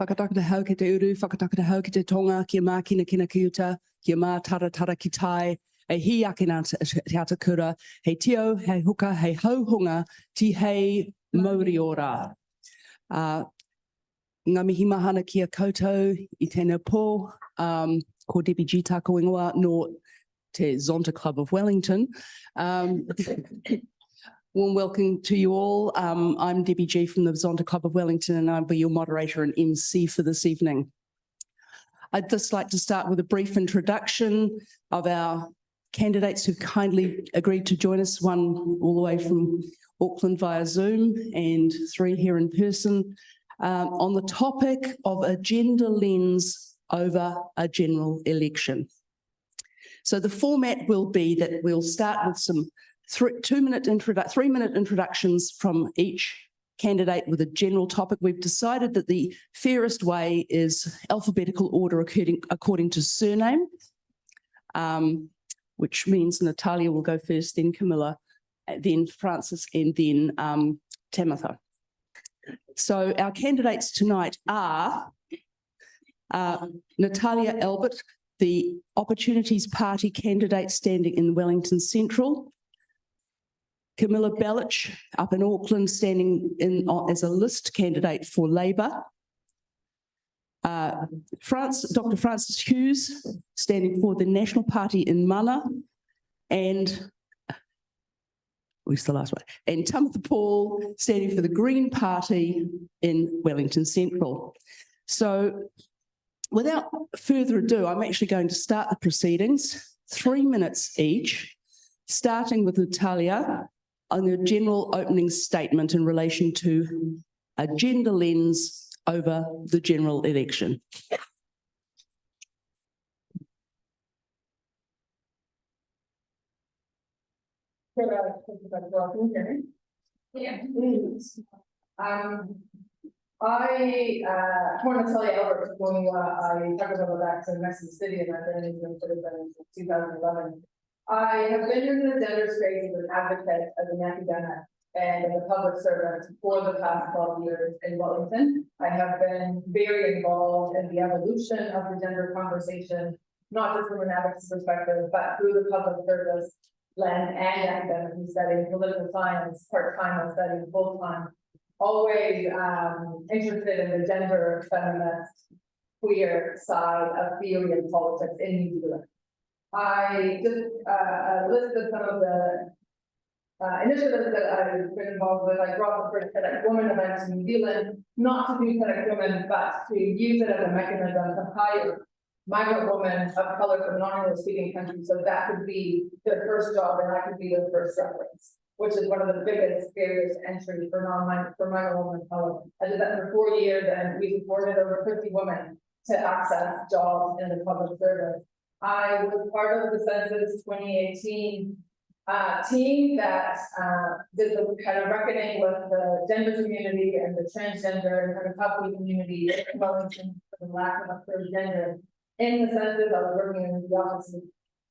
Whakataka hau ki te uru, whakataka hau ki te tonga, kia mā kina kina ki uta, kia mā tara tara ki tai, e hi ake nā te ata kura, hei tio, hei huka, hei hauhunga, ti hei mauri o rā. Ngā mihi mahana kia koutou i tēnei pō, ko Debbie G tāko ingoa no te Zonta Club of Wellington. Warm welcome to you all. I'm Debbie G from the Zonta Club of Wellington, and I'll be your moderator and MC for this evening. I'd just like to start with a brief introduction of our candidates who've kindly agreed to join us, one all the way from Auckland via Zoom and 3 here in person, on the topic of a gender lens over a general election. So the format will be that we'll start with some 3-minute introductions from each candidate with a general topic. We've decided that the fairest way is alphabetical order according to surname, which means Natalia will go first, then Camilla, then Francis, and then Tamitha. So our candidates tonight are Natalia Albert, the Opportunities Party candidate standing in Wellington Central; Camilla Bellich up in Auckland standing in as a list candidate for Labour; Dr. Francis Hughes standing for the National Party in Mana; and who's the last one? And Tamitha Paul standing for the Green Party in Wellington Central. So without further ado, I'm actually going to start the proceedings, 3 minutes each, starting with Natalia on the general opening statement in relation to a gender lens over the general election. Yeah. I want to tell you, Albert, when I talked about back to Mexico City and I've been in New Zealand since 2011. I have been in the gender space as an advocate, as an academic, and as a public servant for the past 12 years in Wellington. I have been very involved in the evolution of the gender conversation, not just from an advocacy perspective, but through the public service lens and academically studying political science, part-time and studying full-time. Always interested in the gender, feminist, queer side of theory and politics in New Zealand. I just listed some of the initiatives that I've been involved with. I brought the first TEDx Women event to New Zealand, not to do TEDx Women, but to use it as a mechanism to hire migrant women of color from non-English speaking countries. So that could be their first job and that could be their first reference, which is one of the biggest barriers to entry for migrant women of color. I did that for 4 years and we supported over 50 women to access jobs in the public service. I was part of the Census 2018 team that did the kind of reckoning with the gender community and the transgender and kind of couple community in Wellington for the lack of a third gender. In the census, I was working in the office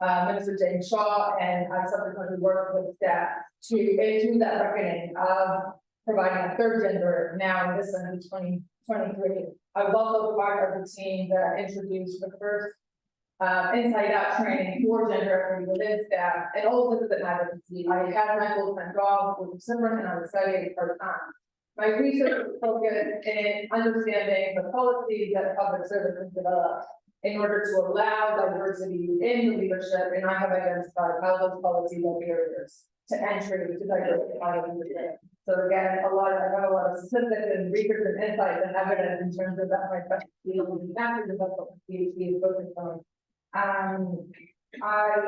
of Minister James Shaw, and I subsequently worked with staff to do that reckoning of providing a third gender now in this census 2023. I was also part of the team that introduced the first inside out training for gender equity within staff, and all of this is an advocacy. I had my full-time job with Simran and I was studying part-time. My research focused in understanding the policies that public services develop in order to allow diversity in the leadership, and I have identified how those policies are barriers to entry to diversify leadership. So again, I have a lot of statistics and research and insights and evidence in terms of that my specialty and that's what the PhD is focused on. I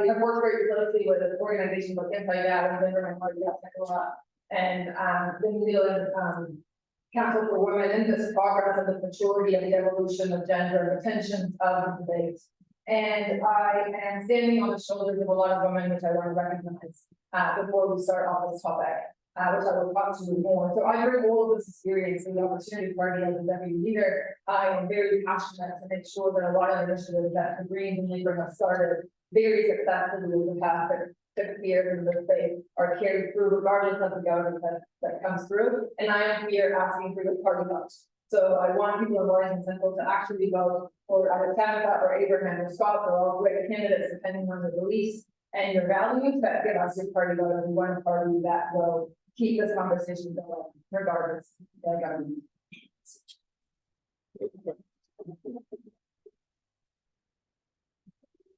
have worked very closely with an organization like Inside Out and Denver and Party and the New Zealand Council for Women in this progress of the maturity and the evolution of gender and the tensions of the debate. And I am standing on the shoulders of a lot of women, which I want to recognize before we start off this topic, which I will talk to you more. So I bring all of this experience in the Opportunity Party as a deputy leader. I am very passionate to make sure that a lot of initiatives that the Greens and Labour have started very successfully in the past 6 years in this space are carried through regardless of the government that comes through. And I am here asking for your party vote So I want people in Wellington Central to actually vote for either Tabitha or Abraham or Scott, or all great candidates depending on your beliefs and your values that give us your party vote, and one party that will keep this conversation going regardless of the government.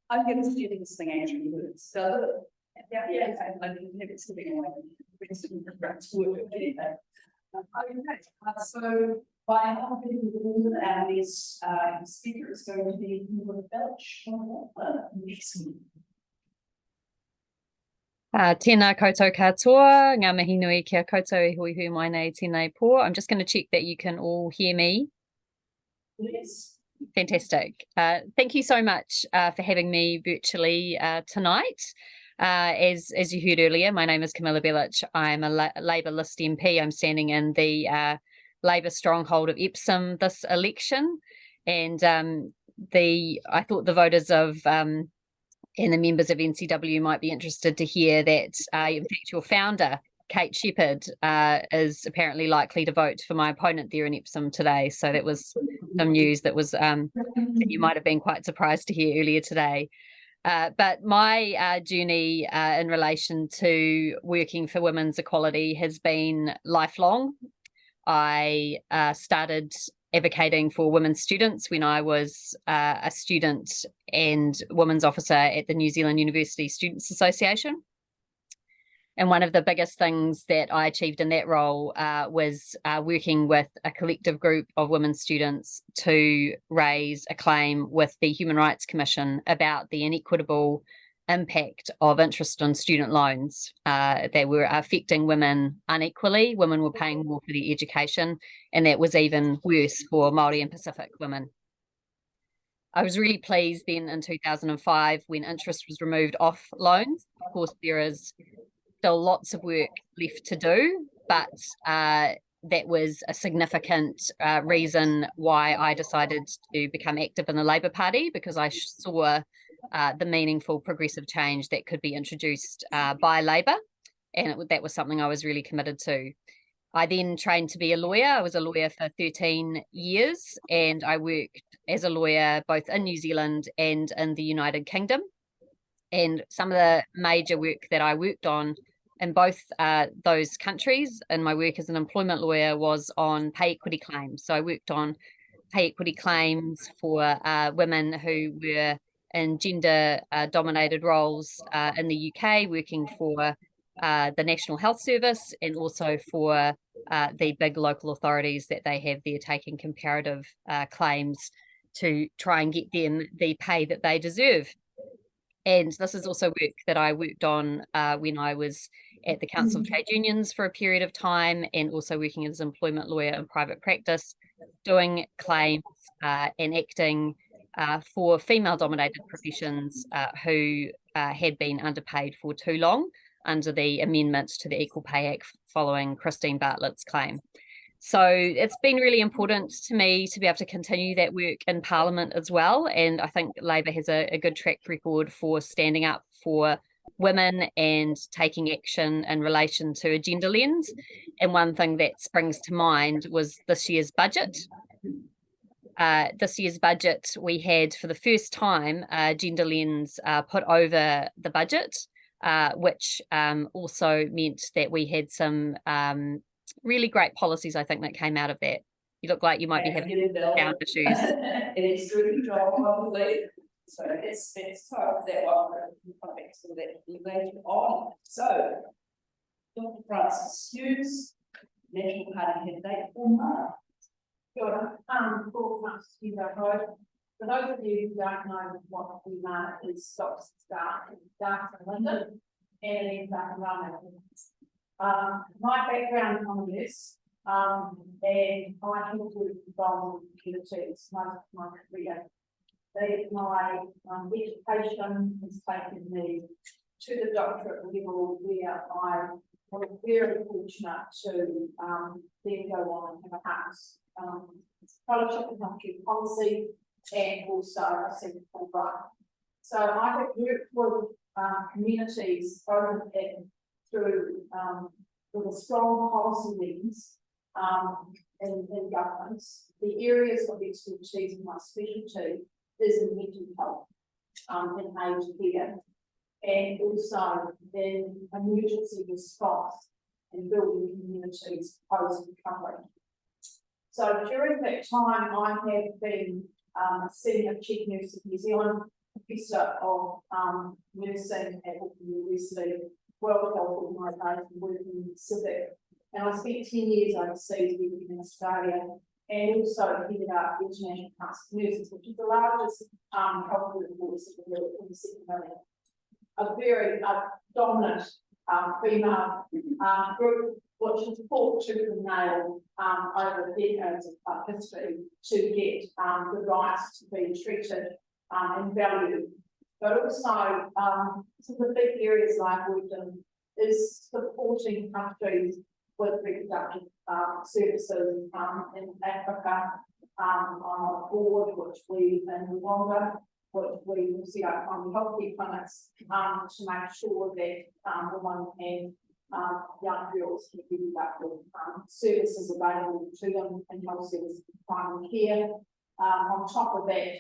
I'm going to steal this thing actually, so yeah, I didn't have it sitting away. Okay, so by having and this speaker is going to be Belch. Tēnā koutou katoa, ngā mihi nui kia koutou e hui hui mai nei tēnei pō. I'm just going to check that you can all hear me. Yes. Fantastic. Thank you so much for having me virtually tonight. As you heard earlier, my name is Camilla Bellich. I'm a Labour list MP. I'm standing in the Labour stronghold of Epsom this election. And I thought the voters of and the members of NCW might be interested to hear that, in fact, your founder, Kate Shepherd, is apparently likely to vote for my opponent there in Epsom today. So that was some news that was that you might have been quite surprised to hear earlier today. But my journey in relation to working for women's equality has been lifelong. I started advocating for women students when I was a student and women's officer at the New Zealand University Students Association. And one of the biggest things that I achieved in that role was working with a collective group of women students to raise a claim with the Human Rights Commission about the inequitable impact of interest on student loans. They were affecting women unequally. Women were paying more for their education, and that was even worse for Māori and Pacific women. I was really pleased then in 2005 when interest was removed off loans. Of course, there is still lots of work left to do, but that was a significant reason why I decided to become active in the Labour Party, because I saw the meaningful progressive change that could be introduced by Labour, and that was something I was really committed to. I then trained to be a lawyer. I was a lawyer for 13 years, and I worked as a lawyer both in New Zealand and in the United Kingdom. And some of the major work that I worked on in both those countries in my work as an employment lawyer was on pay equity claims. So I worked on pay equity claims for women who were in gender dominated roles in the UK, working for the National Health Service, and also for the big local authorities that they have there, taking comparative claims to try and get them the pay that they deserve. And this is also work that I worked on when I was at the Council of Trade Unions for a period of time, and also working as an employment lawyer in private practice, doing claims and acting for female-dominated professions who had been underpaid for too long under the amendment to the Equal Pay Act following Christine Bartlett's claim. So it's been really important to me to be able to continue that work in Parliament as well. And I think Labour has a good track record for standing up for women and taking action in relation to a gender lens. And one thing that springs to mind was this year's budget. This year's budget, we had for the first time a gender lens put over the budget, which also meant that we had some really great policies, I think, that came out of that. You look like you might be having sound issues. It is really job, probably. So it's part of that one context so that we later on. So Dr. Francis Hughes, National Party candidate for Mark. For those of you who don't know what the mark is, stop start in London and in my background on this, and I have worked from communities most of my career. My education has taken me to the doctorate level, where I was very fortunate to then go on and have a house fellowship in healthcare policy and also a second Fulbright. So I have worked with communities over and through with a strong policy lens in governments, the areas of expertise of my specialty is in mental health, in aged care, and also in emergency response and building communities post recovery. So during that time, I have been Senior Chief Nurse of New Zealand, Professor of Nursing at Wellington University, World Health Organisation, working in civic. And I spent 10 years overseas working in Australia, and also headed up the International Council of Nurses, which is the largest health workforce in the world, 27 million. A very dominant female group, which has fought tooth and nail over decades of history to get the rights to be treated and valued. But also, some of the big areas like worked in is supporting countries with reproductive services in Africa, on a board which we in Rwanda, which we will see out on healthcare clinics to make sure that women and young girls can be reproductive services available to them in health services and primary care. On top of that,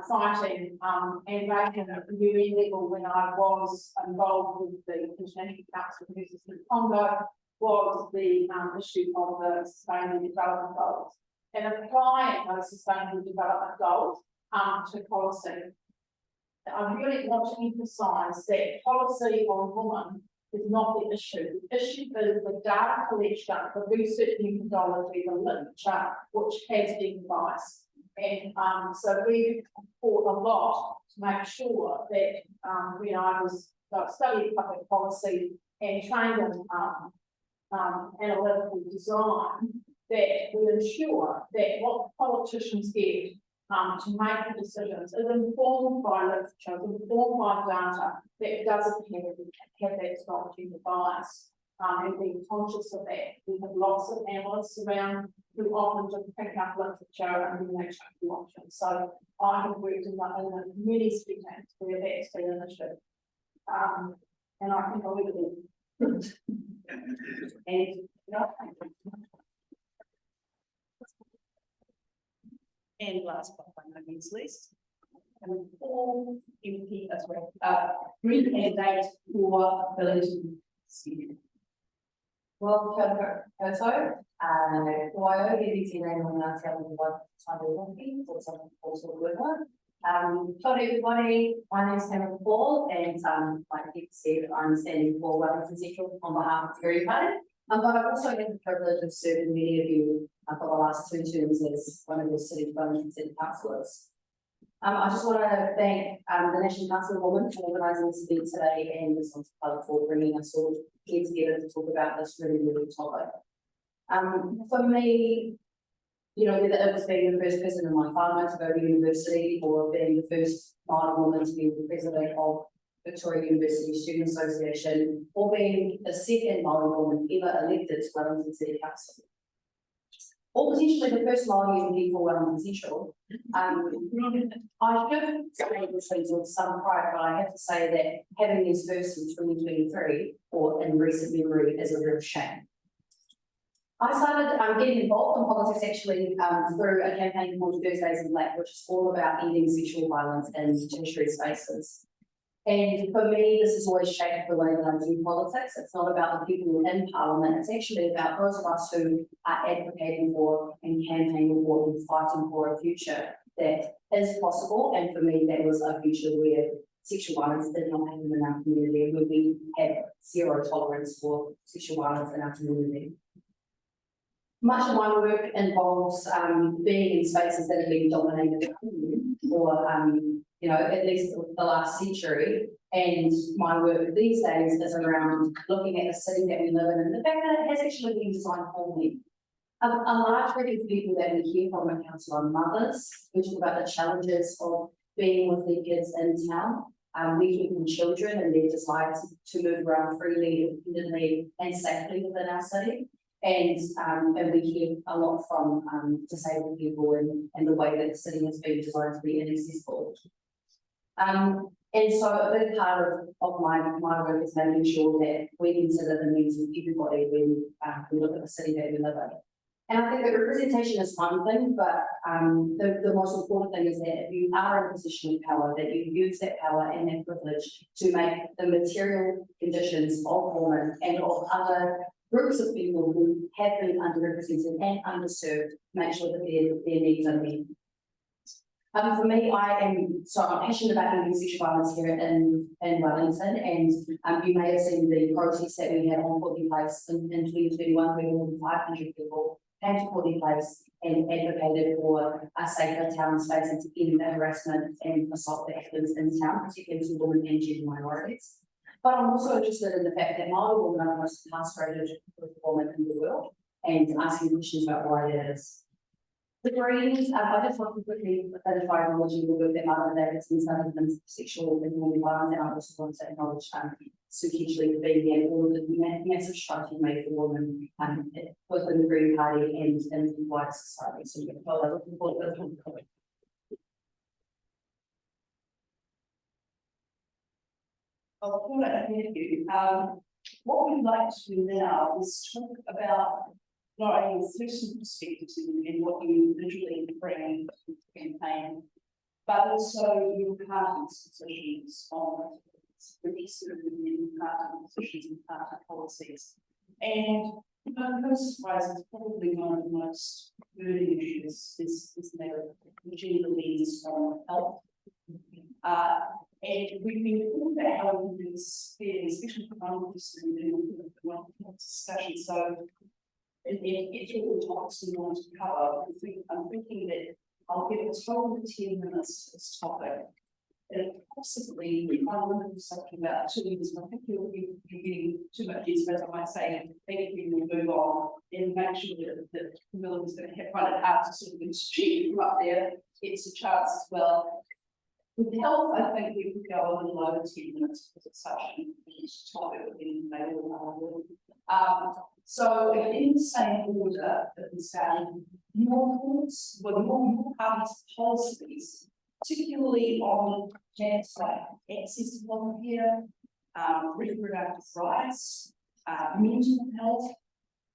fighting and making at the UN level when I was involved with the International Council of Nurses in Congo was the issue of the Sustainable Development Goals and applying those Sustainable Development Goals to policy. I really want to emphasise that policy on women is not the issue. The issue is the data collection, the research methodology, the literature, which has been devised. And so we fought a lot to make sure that when I was studying public policy and trained in analytical design, that we ensure that what politicians get to make the decisions is informed by literature, informed by data that doesn't have that strong gender bias, and being conscious of that. We have lots of analysts around who often just pick up literature and then they check the options. So I have worked in many settings where that's been an issue. And I think I will do. And last but by no means least, all MP as well, green candidate for Wellington. Well, Aotearoa New Zealand on Aotearoa or something also good one. Hello everybody, my name is Hannah Paul and like Pete said, I'm standing for Wellington Central on behalf of the Green Party. But I've also had the privilege of serving many of you for the last 2 terms as one of the Wellington City councillors. I just want to thank the National Council of Women for organising this event today and the Zonta Club for bringing us all here together to talk about this really topic. For me, you know, whether it was being the first person in my family to go to university or being the first Māori woman to be the president of Victoria University Student Association, or being the second Māori woman ever elected to Wellington City Council, or potentially the first Māori MP for Wellington Central. I should say this things with some pride, but I have to say that having these first in 2023 or in recent memory is a real shame. I started getting involved in politics actually through a campaign called Thursdays in Black, which is all about ending sexual violence in tertiary spaces. And for me, this has always shaped the way that I do politics. It's not about the people in Parliament, it's actually about those of us who are advocating for and campaigning for and fighting for a future that is possible. And for me, that was a future where sexual violence did not happen in our community, where we have zero tolerance for sexual violence in our community. Much of my work involves being in spaces that have been dominated for you know, at least the last century. And my work these days is around looking at the city that we live in and the fact that it has actually been designed for me. A large group of people that we hear from at council are mothers who talk about the challenges of being with their kids in town. We hear from children and their desire to move around freely, independently and safely within our city. And we hear a lot from disabled people and the way that the city has been designed to be inaccessible. And so a big part of my work is making sure that we consider the needs of everybody when we look at the city that we live in. And I think that representation is one thing, but the most important thing is that if you are in a position of power, that you use that power and that privilege to make the material conditions of women and of other groups of people who have been underrepresented and underserved, make sure that their needs are met. For me, I'm passionate about ending sexual violence here in Wellington, and you may have seen the protests that we had on Courtney Place in 2021, where more than 500 people came to Courtney Place and advocated for a safer town space and to end the harassment and assault that happens in town, particularly to women and gender minorities. But I'm also interested in the fact that my woman are the most incarcerated woman in the world, and asking questions about why that is. The Greens, I just want to quickly identify acknowledging the work that Martin Davidson started in sexual and women violence, and I also want to acknowledge Sue Kitchley for being here and all of the massive strides you've made for women both in the Green Party and in the wider society. So I'm looking forward to this. Well, thank you. What we'd like to do now is talk about not only the personal perspectives and what you literally bring to the campaign, but also your party positions on the rest of the party positions and party policies. And no surprise, it's probably one of the most burning issues is the gender lens on health. And we've been talking about how we do this fairly, especially for one person in the discussion. So it's all the topics we want to cover. I'm thinking that I'll give a total of 10 minutes to this topic. And possibly I want to do something about 2 minutes. I think you're getting too much detail, as I might say, and thank you, we'll move on and make sure that Camilla is going to find it hard to sort of institute from up there, gets a chance as well. With health, I think we could go a little over 10 minutes because it's such an important topic within the so in the same order that we say, your thoughts, your party's policies, particularly on things like access to volunteer, reproductive rights, mental health,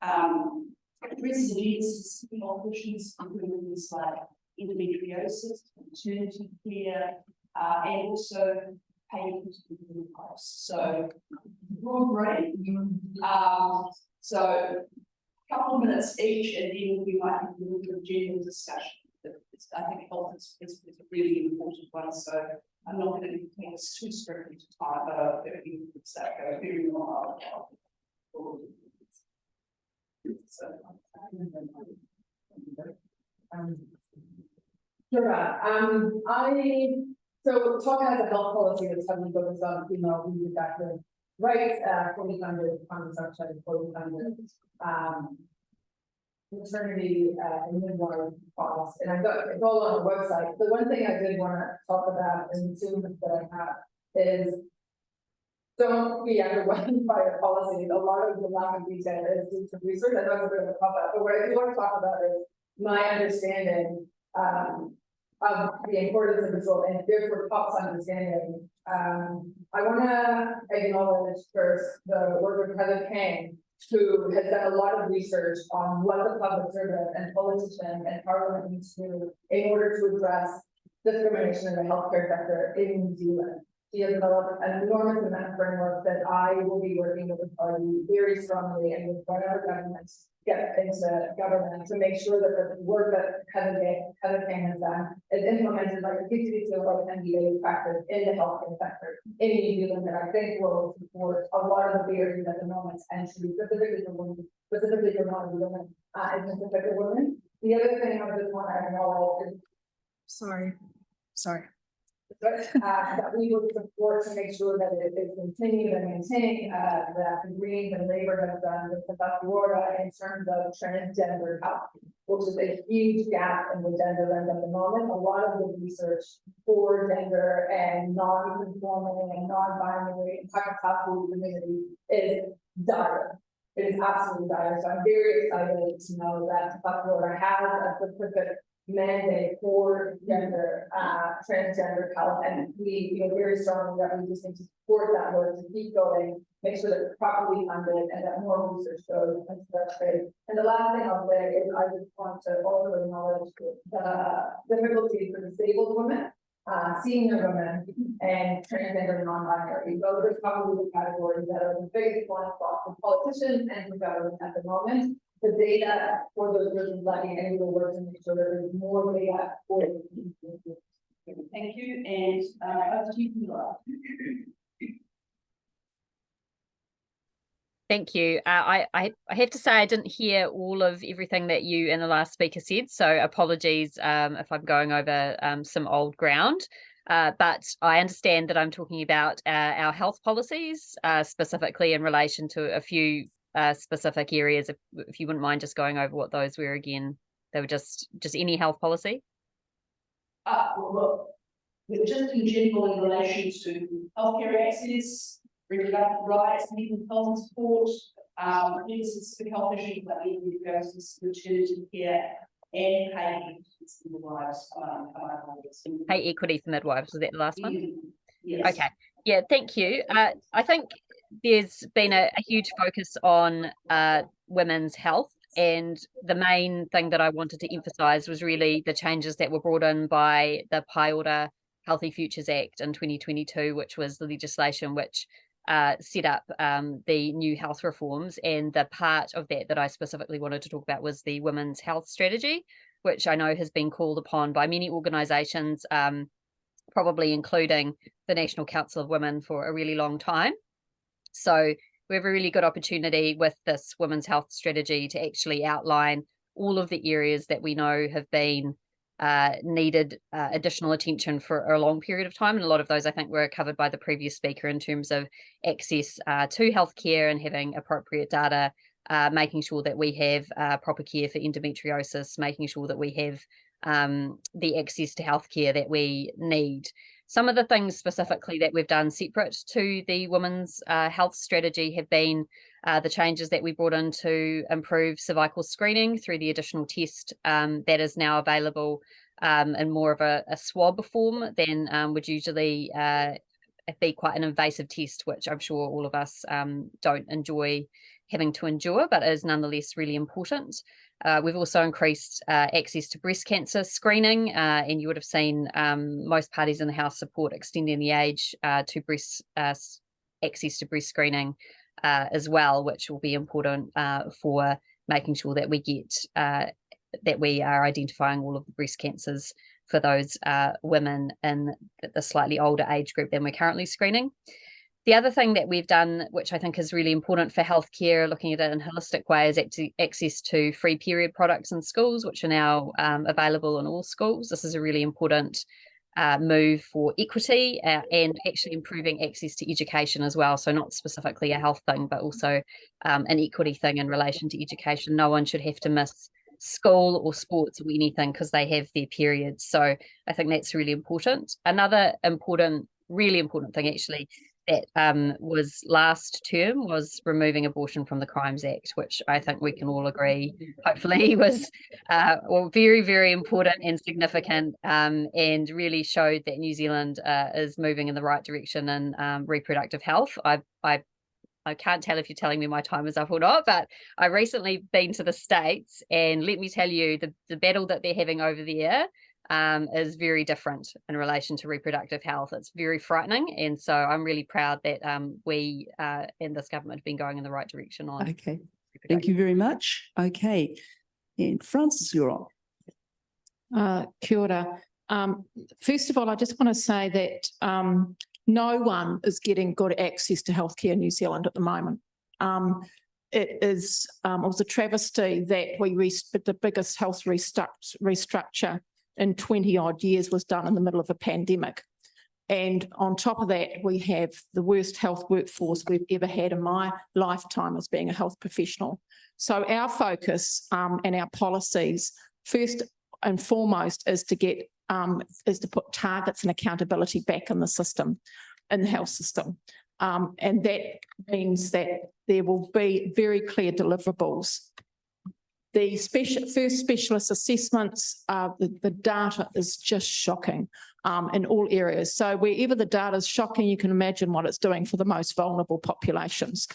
addressing specific issues, including things like endometriosis, maternity care, and also paying for costs. So, great. So, a couple of minutes each, and then we might have a little bit of general discussion. I think health is a really important one, so I'm not going to take us too strictly to time, but if you could start going very long. Sure. So talk has a health policy that's heavily focused on female reproductive rights, fully funded contraception, fully funded maternity and midwife costs. And it's all on the website. The one thing I did want to talk about in the 2 minutes that I have is don't be underwhelmed by your policies. A lot of the lack of detail is due to research. I know it's a bit of a pop up, but what I do want to talk about is my understanding of the importance of this role and therefore COP's understanding. I want to acknowledge first the work of Heather Kang, who has done a lot of research on what the public service and politicians and parliament needs to do in order to address discrimination in the healthcare sector in New Zealand. She has developed an enormous amount of framework that I will be working with the party very strongly and with whatever government gets into government to make sure that the work that Heather Kang has done is implemented like a 50-50 NDA practice in the healthcare sector in New Zealand that I think will support a lot of the barriers at the moment and should be specifically for women, specifically for non-women and specific women. The other thing I just want to acknowledge is that we would support to make sure that it is continued and maintained, that the Greens and Labour have done with the Aotearoa in terms of transgender health, which is a huge gap in the gender lens at the moment. A lot of the research for gender and non-conforming and non-binary and community is dire. it is absolutely dire. So I'm very excited to know that Florida has a specific mandate for gender, transgender health, and we feel very strongly that we just need to support that work to keep going, make sure that it's properly funded, and that more research goes into that space. And the last thing I'll say is I just want to also acknowledge the difficulties for disabled women, senior women, and transgender non-binary. Those are probably the categories that are the biggest blind spots for politicians and for government at the moment. The data for those persons lacking any will work to make sure that there's more data for them. Thank you, and over to you, Camilla. Thank you. I have to say I didn't hear all of everything that you and the last speaker said, so apologies if I'm going over some old ground. But I understand that I'm talking about our health policies, specifically in relation to a few specific areas. If you wouldn't mind just going over what those were again. They were just any health policy. Well, look, just in general in relation to healthcare access, reproductive rights, mental health and support, specific health issues like endometriosis, maternity care, and pay equity for midwives. Pay equity for midwives, was that the last one? Yes. Okay. Yeah, thank you. I think there's been a huge focus on women's health, and the main thing that I wanted to emphasise was really the changes that were brought in by the Paiora Healthy Futures Act in 2022, which was the legislation which set up the new health reforms. And the part of that I specifically wanted to talk about was the women's health strategy, which I know has been called upon by many organisations, probably including the National Council of Women, for a really long time. So we have a really good opportunity with this women's health strategy to actually outline all of the areas that we know have been needed additional attention for a long period of time. And a lot of those I think were covered by the previous speaker in terms of access to healthcare and having appropriate data, making sure that we have proper care for endometriosis, making sure that we have the access to healthcare that we need. Some of the things specifically that we've done separate to the women's health strategy have been the changes that we brought in to improve cervical screening through the additional test that is now available in more of a swab form than would usually be quite an invasive test, which I'm sure all of us don't enjoy having to endure, but is nonetheless really important. We've also increased access to breast cancer screening, and you would have seen most parties in the House support extending the age to access to breast screening as well, which will be important for making sure that we get that we are identifying all of the breast cancers for those women in the slightly older age group than we're currently screening. The other thing that we've done, which I think is really important for healthcare, looking at it in a holistic way, is access to free period products in schools, which are now available in all schools. This is a really important move for equity and actually improving access to education as well. So not specifically a health thing, but also an equity thing in relation to education. No one should have to miss school or sports or anything because they have their periods. So I think that's really important. Another really important thing actually that was last term was removing abortion from the Crimes Act, which I think we can all agree hopefully was very, very important and significant, and really showed that New Zealand is moving in the right direction in reproductive health. I can't tell if you're telling me my time is up or not, but I recently been to the States, and let me tell you, the battle that they're having over there is very different in relation to reproductive health. It's very frightening, and so I'm really proud that we and this government have been going in the right direction on. Okay, thank you very much. Okay, and Frances, you're on. Kia ora. First of all, I just want to say that no one is getting good access to healthcare in New Zealand at the moment. It was a travesty that the biggest health restructure in 20 odd years was done in the middle of a pandemic. And on top of that, we have the worst health workforce we've ever had in my lifetime as being a health professional. So our focus and our policies, first and foremost, is to put targets and accountability back in the system, in the health system. And that means that there will be very clear deliverables. The first specialist assessments, the data is just shocking in all areas. So wherever the data is shocking, you can imagine what it's doing for the most vulnerable populations,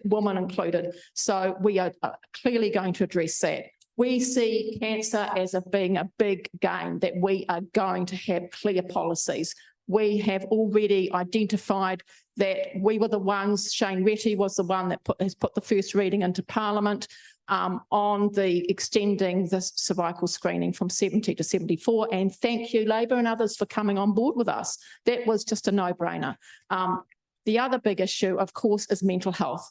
women included. So we are clearly going to address that. We see cancer as being a big game, that we are going to have clear policies. We have already identified that we were the ones, Shane Retty was the one that has put the first reading into Parliament on the extending the cervical screening from 70 to 74. And thank you, Labor and others, for coming on board with us. That was just a no-brainer. The other big issue, of course, is mental health.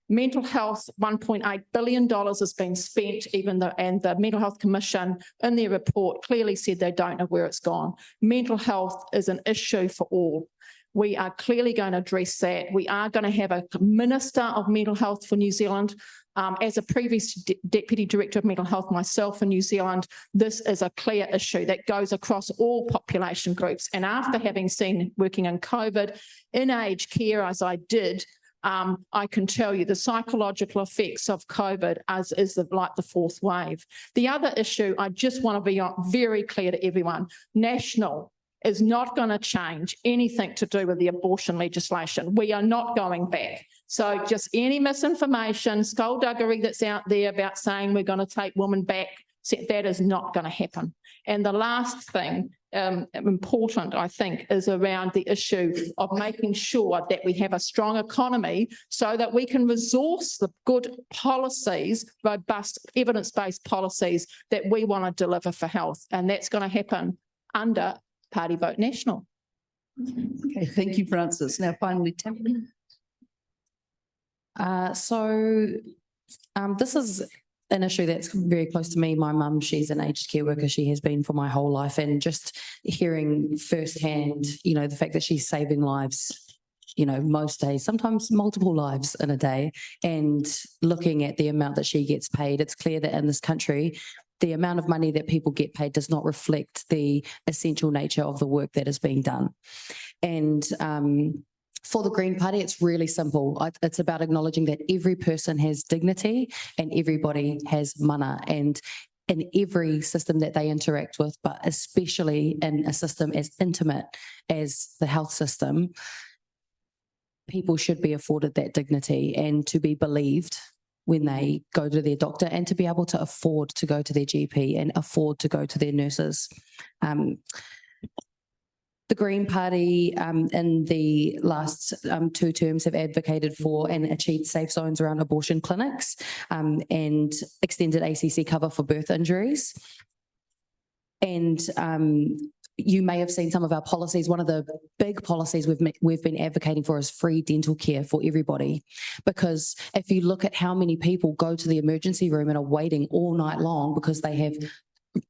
Mental health, $1.8 billion has been spent, and the Mental Health Commission in their report clearly said they don't know where it's gone. Mental health is an issue for all. We are clearly going to address that. We are going to have a Minister of Mental Health for New Zealand. As a previous Deputy Director of Mental Health myself in New Zealand, this is a clear issue that goes across all population groups. And after having seen working in COVID, in aged care, as I did, I can tell you the psychological effects of COVID is like the fourth wave. The other issue, I just want to be very clear to everyone, national is not going to change anything to do with the abortion legislation. We are not going back. So just any misinformation, skullduggery that's out there about saying we're going to take women back, that is not going to happen. And the last thing important, I think, is around the issue of making sure that we have a strong economy so that we can resource the good policies, robust evidence-based policies that we want to deliver for health. And that's going to happen under Party Vote National. Okay, thank you, Frances. Now finally, Tim. This is an issue that's very close to me. My mum, she's an aged care worker. She has been for my whole life, and just hearing firsthand, the fact that she's saving lives, most days, sometimes multiple lives in a day, and looking at the amount that she gets paid, it's clear that in this country, the amount of money that people get paid does not reflect the essential nature of the work that is being done. And for the Green Party, it's really simple. It's about acknowledging that every person has dignity and everybody has mana, and in every system that they interact with, but especially in a system as intimate as the health system, people should be afforded that dignity and to be believed when they go to their doctor, and to be able to afford to go to their GP and afford to go to their nurses. The Green Party in the last 2 terms have advocated for and achieved safe zones around abortion clinics and extended ACC cover for birth injuries. And you may have seen some of our policies. One of the big policies we've been advocating for is free dental care for everybody. Because if you look at how many people go to the emergency room and are waiting all night long because they have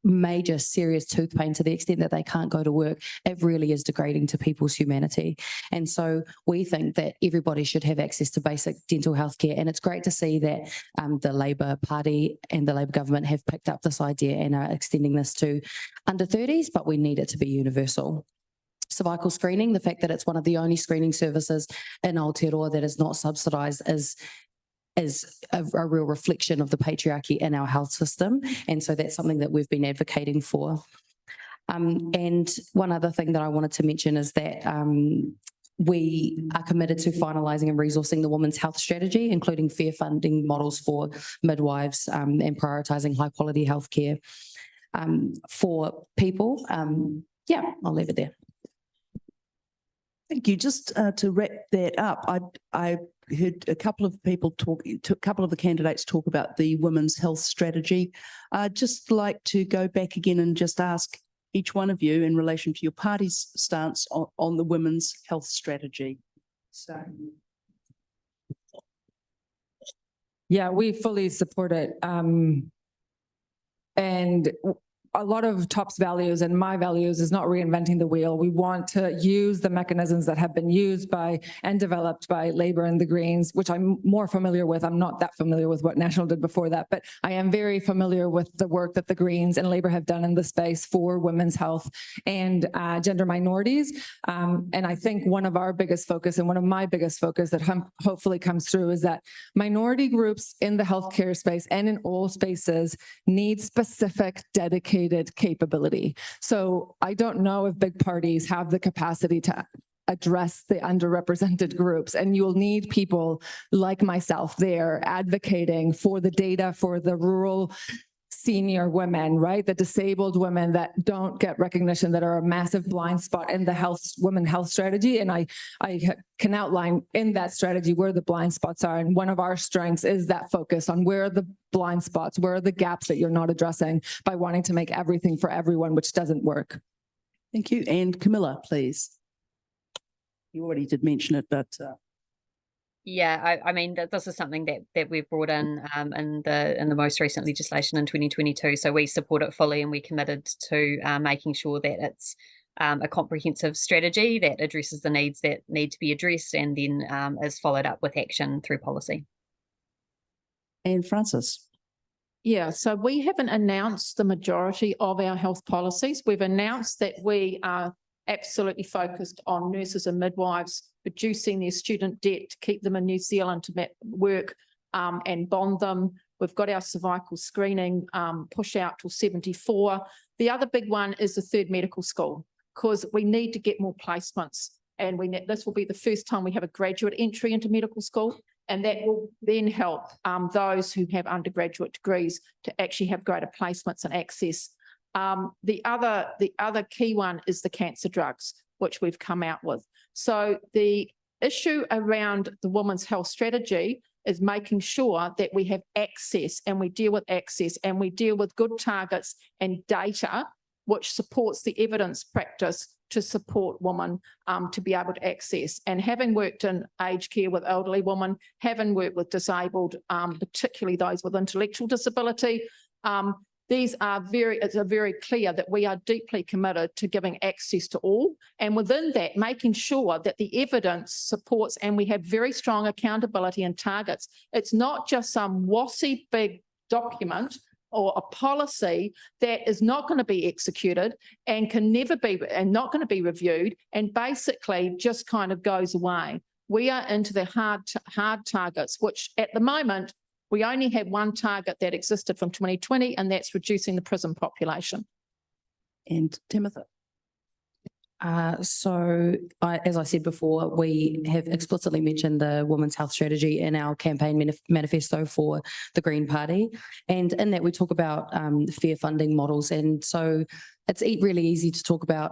major serious tooth pain to the extent that they can't go to work, it really is degrading to people's humanity. And so we think that everybody should have access to basic dental health care. And it's great to see that the Labor Party and the Labor government have picked up this idea and are extending this to under 30s, but we need it to be universal. Cervical screening, the fact that it's one of the only screening services in Aotearoa that is not subsidised is a real reflection of the patriarchy in our health system. And so that's something that we've been advocating for. And one other thing that I wanted to mention is that we are committed to finalising and resourcing the women's health strategy, including fair funding models for midwives and prioritising high quality healthcare for people. Yeah, I'll leave it there. Thank you. Just to wrap that up, I heard a couple of people a couple of the candidates talk about the women's health strategy. I'd just like to go back again and just ask each one of you in relation to your party's stance on the women's health strategy. So. Yeah, we fully support it. And a lot of TOP's values and my values is not reinventing the wheel. We want to use the mechanisms that have been used by and developed by Labour and the Greens, which I'm more familiar with. I'm not that familiar with what National did before that, but I am very familiar with the work that the Greens and Labour have done in the space for women's health and gender minorities. And I think one of our biggest focus and one of my biggest focus that hopefully comes through is that minority groups in the healthcare space and in all spaces need specific dedicated capability. So I don't know if big parties have the capacity to address the underrepresented groups, and you'll need people like myself there advocating for the data for the rural senior women, right? The disabled women that don't get recognition, that are a massive blind spot in the women health strategy. And I can outline in that strategy where the blind spots are. And one of our strengths is that focus on where are the blind spots, where are the gaps that you're not addressing by wanting to make everything for everyone, which doesn't work. Thank you. And Camilla, please. You already did mention it, but Yeah, I mean, this is something that we've brought in the most recent legislation in 2022. So we support it fully, and we're committed to making sure that it's a comprehensive strategy that addresses the needs that need to be addressed, and then is followed up with action through policy. and Francis. Yeah, so we haven't announced the majority of our health policies. We've announced that we are absolutely focused on nurses and midwives, reducing their student debt to keep them in New Zealand to work and bond them. We've got our cervical screening push out till 74. The other big one is the third medical school, because we need to get more placements. And this will be the first time we have a graduate entry into medical school. And that will then help those who have undergraduate degrees to actually have greater placements and access. The other key one is the cancer drugs, which we've come out with. So the issue around the women's health strategy is making sure that we have access, and we deal with access, and we deal with good targets and data, which supports the evidence practice to support women to be able to access. And having worked in aged care with elderly women, having worked with disabled, particularly those with intellectual disability, it's very clear that we are deeply committed to giving access to all. And within that, making sure that the evidence supports, and we have very strong accountability and targets. It's not just some wassy big document or a policy that is not going to be executed and can never be, and not going to be reviewed, and basically just kind of goes away. We are into the hard targets, which at the moment, we only have one target that existed from 2020, and that's reducing the prison population. And Timothy. As I said before, we have explicitly mentioned the women's health strategy in our campaign manifesto for the Green Party. And in that we talk about fair funding models. And so it's really easy to talk about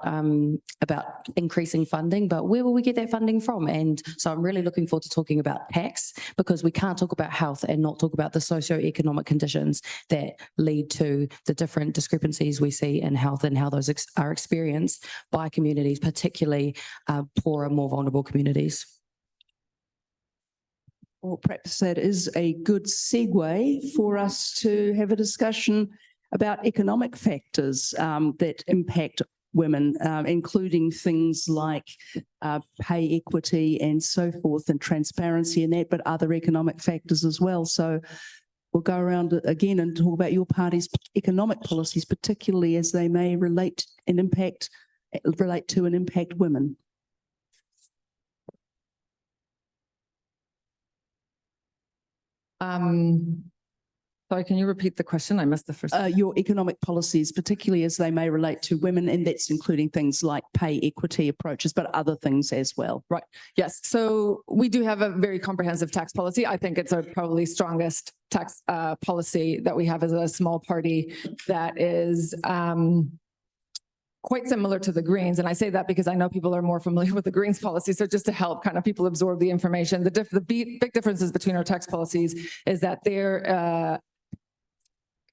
increasing funding, but where will we get that funding from? And so I'm really looking forward to talking about tax, because we can't talk about health and not talk about the socioeconomic conditions that lead to the different discrepancies we see in health and how those are experienced by communities, particularly poorer, more vulnerable communities. Well, perhaps that is a good segue for us to have a discussion about economic factors that impact women, including things like pay equity and so forth, and transparency in that, but other economic factors as well. So we'll go around again and talk about your party's economic policies, particularly as they may relate to and impact women. Sorry, can you repeat the question? I missed the first. Your economic policies, particularly as they may relate to women, and that's including things like pay equity approaches, but other things as well. Right. Yes. So we do have a very comprehensive tax policy. I think it's our probably strongest tax policy that we have as a small party that is quite similar to the Greens. And I say that because I know people are more familiar with the Greens policy. So just to help kind of people absorb the information, the big differences between our tax policies is that they're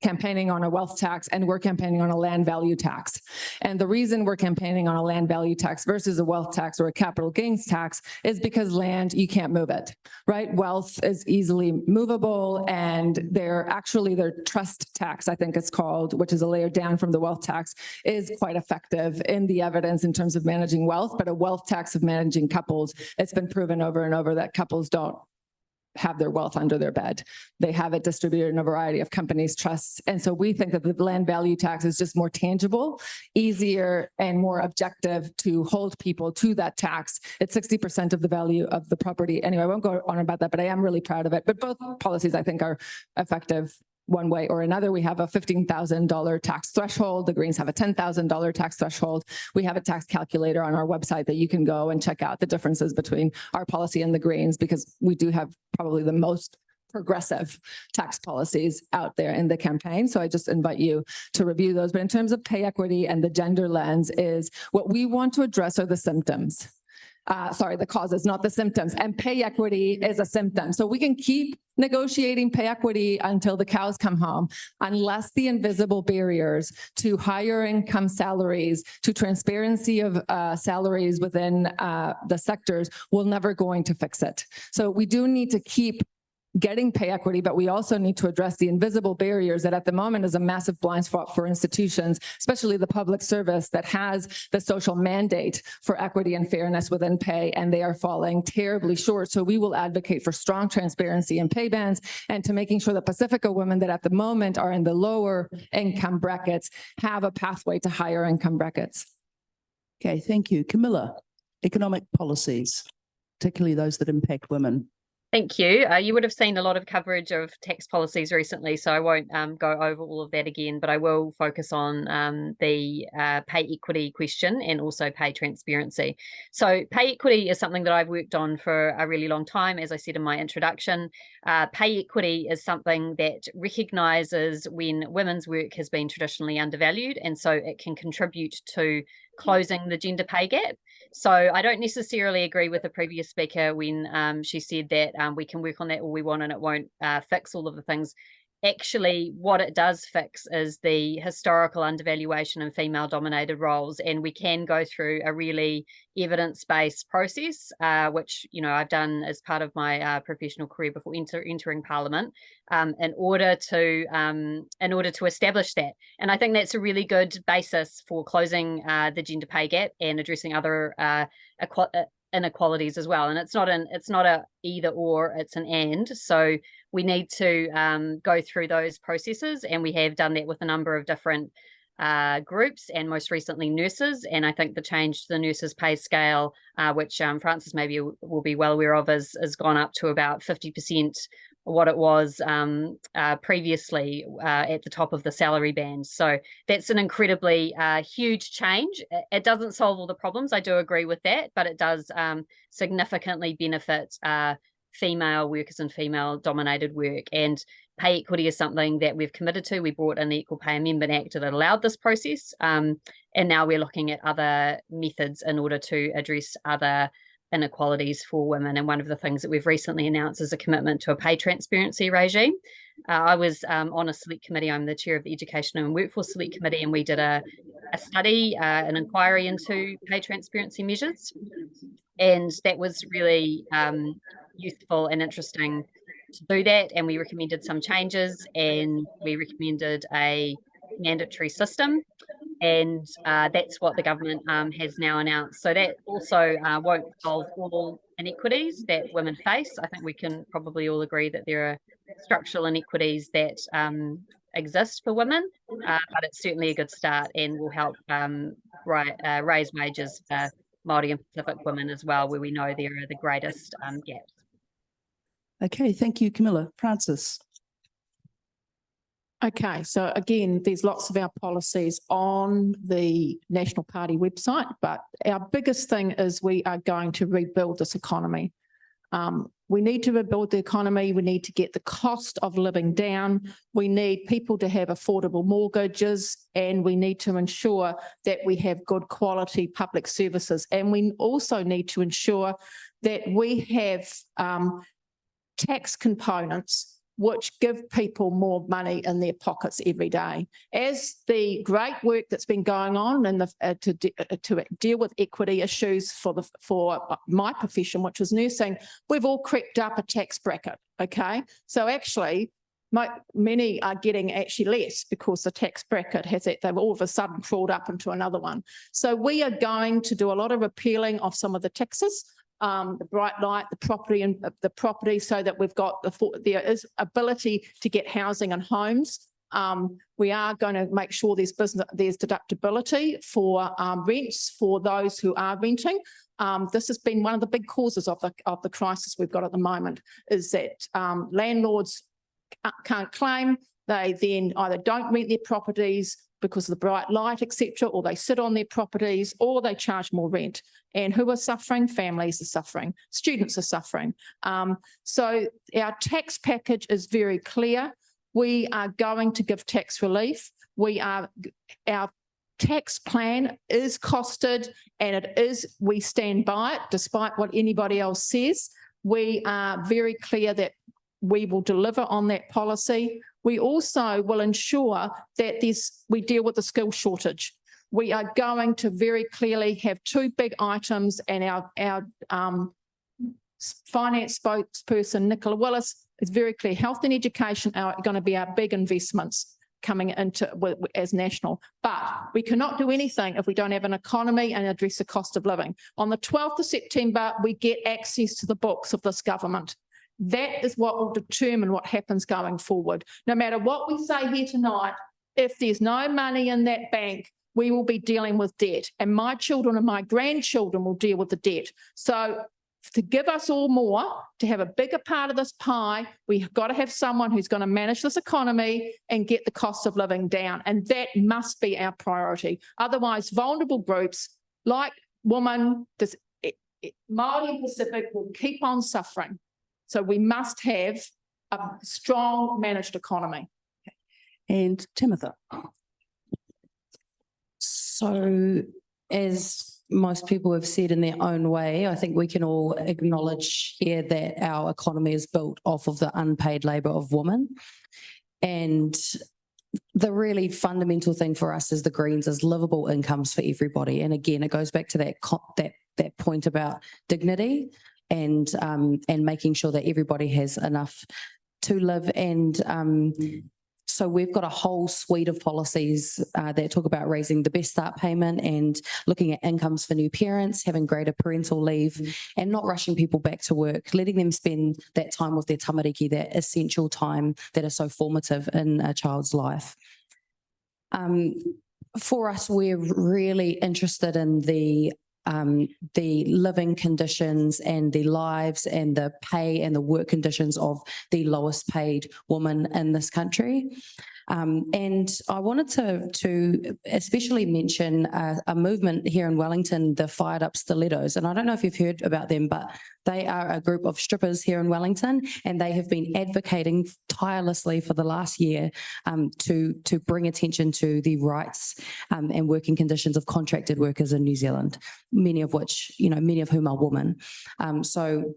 campaigning on a wealth tax and we're campaigning on a land value tax. And the reason we're campaigning on a land value tax versus a wealth tax or a capital gains tax is because land, you can't move it, right? Wealth is easily movable, and their trust tax, I think it's called, which is a layer down from the wealth tax, is quite effective in the evidence in terms of managing wealth. But a wealth tax of managing couples, it's been proven over and over that couples don't have their wealth under their bed. They have it distributed in a variety of companies, trusts. And so we think that the land value tax is just more tangible, easier, and more objective to hold people to that tax. It's 60% of the value of the property. Anyway, I won't go on about that, but I am really proud of it. But both policies, I think, are effective one way or another. We have a $15,000 tax threshold. The Greens have a $10,000 tax threshold. We have a tax calculator on our website that you can go and check out the differences between our policy and the Greens, because we do have probably the most progressive tax policies out there in the campaign. So I just invite you to review those. But in terms of pay equity and the gender lens, is what we want to address are the symptoms. The causes, not the symptoms. And pay equity is a symptom. So we can keep negotiating pay equity until the cows come home, unless the invisible barriers to higher income salaries, to transparency of salaries within the sectors, will never going to fix it. So we do need to keep getting pay equity, but we also need to address the invisible barriers that at the moment is a massive blind spot for institutions, especially the public service that has the social mandate for equity and fairness within pay, and they are falling terribly short. So we will advocate for strong transparency in pay bands, and to making sure that Pacifica women that at the moment are in the lower income brackets have a pathway to higher income brackets. Okay, thank you. Camilla, economic policies, particularly those that impact women. Thank you. You would have seen a lot of coverage of tax policies recently, so I won't go over all of that again, but I will focus on the pay equity question and also pay transparency. So pay equity is something that I've worked on for a really long time. As I said in my introduction, pay equity is something that recognises when women's work has been traditionally undervalued, and so it can contribute to closing the gender pay gap. So I don't necessarily agree with the previous speaker when she said that we can work on that all we want and it won't fix all of the things. Actually, what it does fix is the historical undervaluation in female-dominated roles, and we can go through a really evidence-based process, which I've done as part of my professional career before entering Parliament, in order to establish that. And I think that's a really good basis for closing the gender pay gap and addressing other inequalities as well. And it's not a either or, it's an and. So we need to go through those processes, and we have done that with a number of different groups, and most recently nurses. And I think the change to the nurses pay scale, which Francis maybe will be well aware of, has gone up to about 50% what it was previously at the top of the salary band. So that's an incredibly huge change. It doesn't solve all the problems, I do agree with that, but it does significantly benefit female workers and female dominated work. And pay equity is something that we've committed to. We brought in the Equal Pay Amendment Act that allowed this process, and now we're looking at other methods in order to address other inequalities for women. And one of the things that we've recently announced is a commitment to a pay transparency regime. I was on a select committee. I'm the chair of the Education and Workforce Select Committee, and we did a study, an inquiry into pay transparency measures, and that was really useful and interesting to do that. And we recommended some changes, and we recommended a mandatory system, and that's what the government has now announced. So that also won't solve all inequities that women face. I think we can probably all agree that there are structural inequities that exist for women, but it's certainly a good start and will help raise wages for Māori and Pacific women as well, where we know there are the greatest gaps. Okay, thank you, Camilla. Francis. Okay, so again, there's lots of our policies on the National Party website, but our biggest thing is we are going to rebuild this economy. We need to rebuild the economy. We need to get the cost of living down. We need people to have affordable mortgages, and we need to ensure that we have good quality public services. And we also need to ensure that we have tax components which give people more money in their pockets every day. As the great work that's been going on in to deal with equity issues for my profession, which is nursing, we've all crept up a tax bracket, okay? So actually, many are getting actually less because the tax bracket they've all of a sudden crawled up into another one. So we are going to do a lot of repealing of some of the taxes, the bright light, the property, so that we've got there is ability to get housing and homes. We are going to make sure there's deductibility for rents for those who are renting. This has been one of the big causes of the crisis we've got at the moment, is that landlords can't claim. They then either don't rent their properties because of the bright light, etc., or they sit on their properties, or they charge more rent. And who are suffering? Families are suffering. Students are suffering. So our tax package is very clear. We are going to give tax relief. Our tax plan is costed, and we stand by it despite what anybody else says. We are very clear that we will deliver on that policy. We also will ensure that we deal with the skill shortage. We are going to very clearly have two big items, and our finance spokesperson, Nicola Willis, is very clear. Health and education are going to be our big investments coming into as national. But we cannot do anything if we don't have an economy and address the cost of living. On the 12th of September, we get access to the books of this government. That is what will determine what happens going forward. No matter what we say here tonight, if there's no money in that bank, we will be dealing with debt, and my children and my grandchildren will deal with the debt. So to give us all more, to have a bigger part of this pie, we've got to have someone who's going to manage this economy and get the cost of living down. And that must be our priority. Otherwise, vulnerable groups like women, Māori and Pacific will keep on suffering. So we must have a strong managed economy. And Timothy. So, as most people have said in their own way, I think we can all acknowledge here that our economy is built off of the unpaid labour of women. And the really fundamental thing for us as the Greens is livable incomes for everybody. And again, it goes back to that point about dignity and making sure that everybody has enough to live. And so we've got a whole suite of policies that talk about raising the Best Start payment and looking at incomes for new parents, having greater parental leave, and not rushing people back to work, letting them spend that time with their tamariki, that essential time that is so formative in a child's life. For us, we're really interested in the living conditions and the lives and the pay and the work conditions of the lowest paid woman in this country. And I wanted to especially mention a movement here in Wellington, the Fired Up Stilettos. And I don't know if you've heard about them, but they are a group of strippers here in Wellington, and they have been advocating tirelessly for the last year to bring attention to the rights and working conditions of contracted workers in New Zealand, many of whom are women. So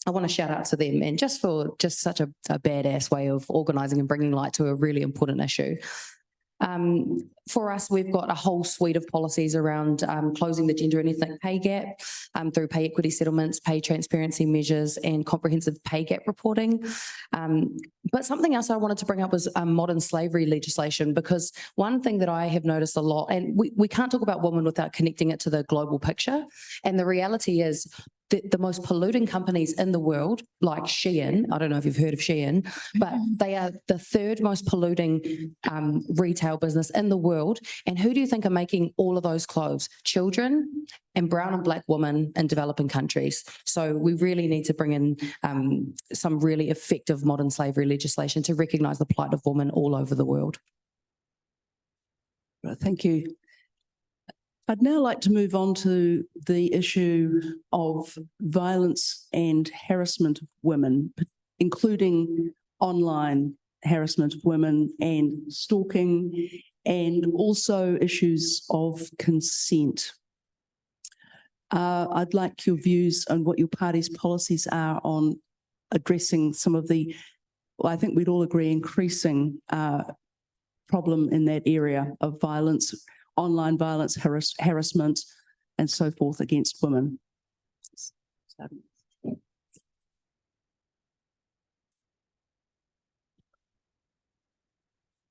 I want to shout out to them, and just for such a badass way of organising and bringing light to a really important issue. For us, we've got a whole suite of policies around closing the gender and ethnic pay gap through pay equity settlements, pay transparency measures, and comprehensive pay gap reporting. But something else I wanted to bring up was modern slavery legislation, because one thing that I have noticed a lot, and we can't talk about women without connecting it to the global picture, and the reality is the most polluting companies in the world, like Shein, I don't know if you've heard of Shein, but they are the third most polluting retail business in the world. And who do you think are making all of those clothes? Children and brown and black women in developing countries. So we really need to bring in some really effective modern slavery legislation to recognise the plight of women all over the world. Thank you. I'd now like to move on to the issue of violence and harassment of women, including online harassment of women and stalking, and also issues of consent. I'd like your views on what your party's policies are on addressing some of the I think we'd all agree, increasing problem in that area of violence, online violence, harassment, and so forth against women.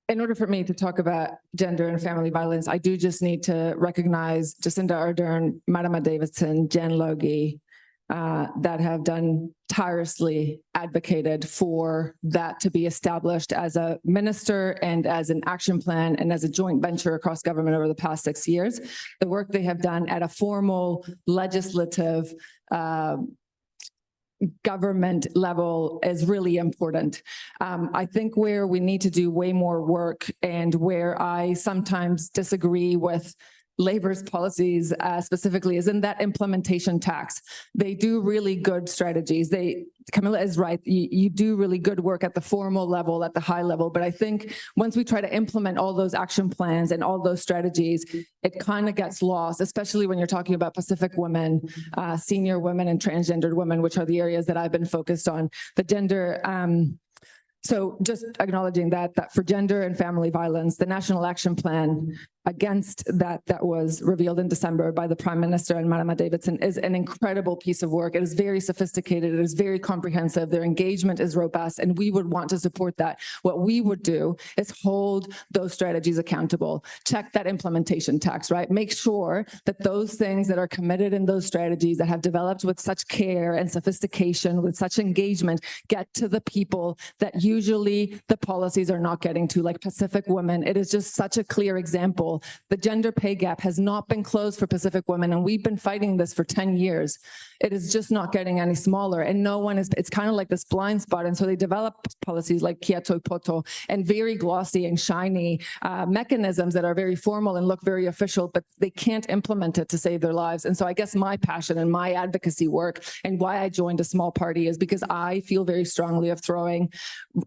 In order for me to talk about gender and family violence, I do just need to recognize Jacinda Ardern, Marama Davidson, Jen Logie, that have done tirelessly advocated for that to be established as a minister and as an action plan and as a joint venture across government over the past 6 years. The work they have done at a formal legislative government level is really important. I think where we need to do way more work and where I sometimes disagree with Labor's policies specifically is in that implementation tax. They do really good strategies. Camilla is right. You do really good work at the formal level, at the high level. But I think once we try to implement all those action plans and all those strategies, it kind of gets lost, especially when you're talking about Pacific women, senior women and transgendered women, which are the areas that I've been focused on. The gender, so just acknowledging that for gender and family violence, the National Action Plan against that was revealed in December by the Prime Minister and Marama Davidson is an incredible piece of work. It is very sophisticated. It is very comprehensive. Their engagement is robust, and we would want to support that. What we would do is hold those strategies accountable. Check that implementation tax, right? Make sure that those things that are committed in those strategies that have developed with such care and sophistication, with such engagement, get to the people that usually the policies are not getting to, like Pacific women. It is just such a clear example. The gender pay gap has not been closed for Pacific women, and we've been fighting this for 10 years. It is just not getting any smaller, and it's kind of like this blind spot. And so they develop policies like Kia Toi Poto and very glossy and shiny mechanisms that are very formal and look very official, but they can't implement it to save their lives. And so I guess my passion and my advocacy work and why I joined a small party is because I feel very strongly of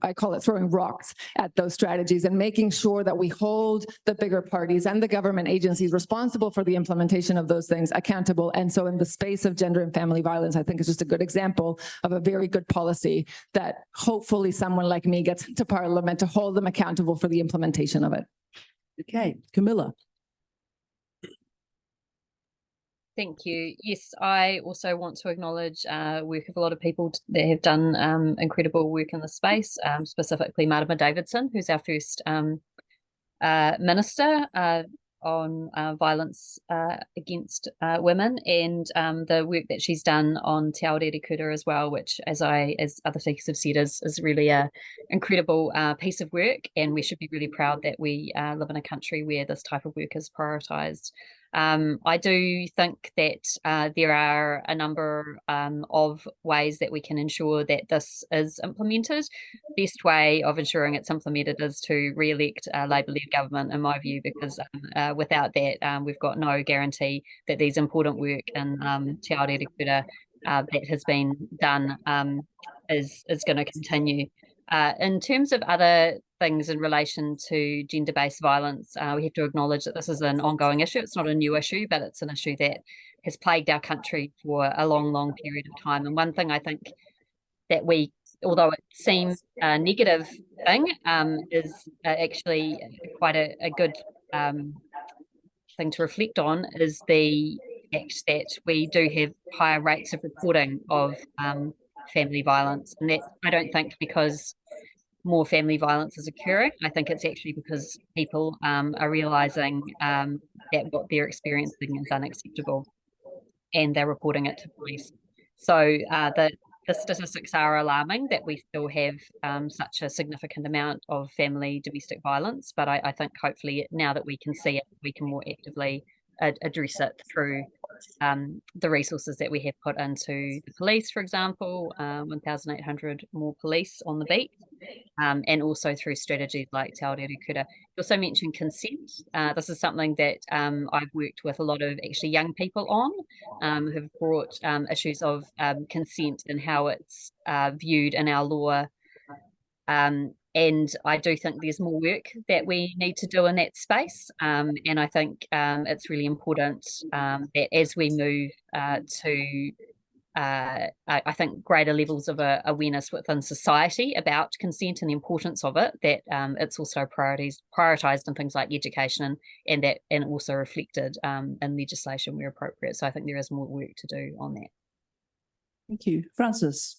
I call it throwing rocks at those strategies and making sure that we hold the bigger parties and the government agencies responsible for the implementation of those things accountable. And so in the space of gender and family violence, I think it's just a good example of a very good policy that hopefully someone like me gets into Parliament to hold them accountable for the implementation of it. Okay, Camilla. Thank you. Yes, I also want to acknowledge work of a lot of people that have done incredible work in the space, specifically Marama Davidson, who's our first minister on violence against women, and the work that she's done on Te Aotearoa New as well, which as other speakers have said is really a incredible piece of work, and we should be really proud that we live in a country where this type of work is prioritised. I do think that there are a number of ways that we can ensure that this is implemented. Best way of ensuring it's implemented is to re-elect a Labour-led government, in my view, because without that, we've got no guarantee that these important work in Te Aotearoa New that has been done is going to continue. In terms of other things in relation to gender-based violence, we have to acknowledge that this is an ongoing issue. It's not a new issue, but it's an issue that has plagued our country for a long, long period of time. And one thing I think that although it seems a negative thing, is actually quite a good thing to reflect on, is the fact that we do have higher rates of reporting of family violence. And that, I don't think because more family violence is occurring. I think it's actually because people are realising that what they're experiencing is unacceptable, and they're reporting it to police. So the statistics are alarming that we still have such a significant amount of family domestic violence. But I think hopefully now that we can see it, we can more actively address it through the resources that we have put into the police, for example, 1,800 more police on the beat, and also through strategies like Te Aotearoa New. You also mentioned consent. This is something that I've worked with a lot of actually young people on, who have brought issues of consent and how it's viewed in our law. And I do think there's more work that we need to do in that space. And I think it's really important that as we move to I think greater levels of awareness within society about consent and the importance of it, that it's also prioritised in things like education and also reflected in legislation where appropriate. So I think there is more work to do on that. Thank you. Francis.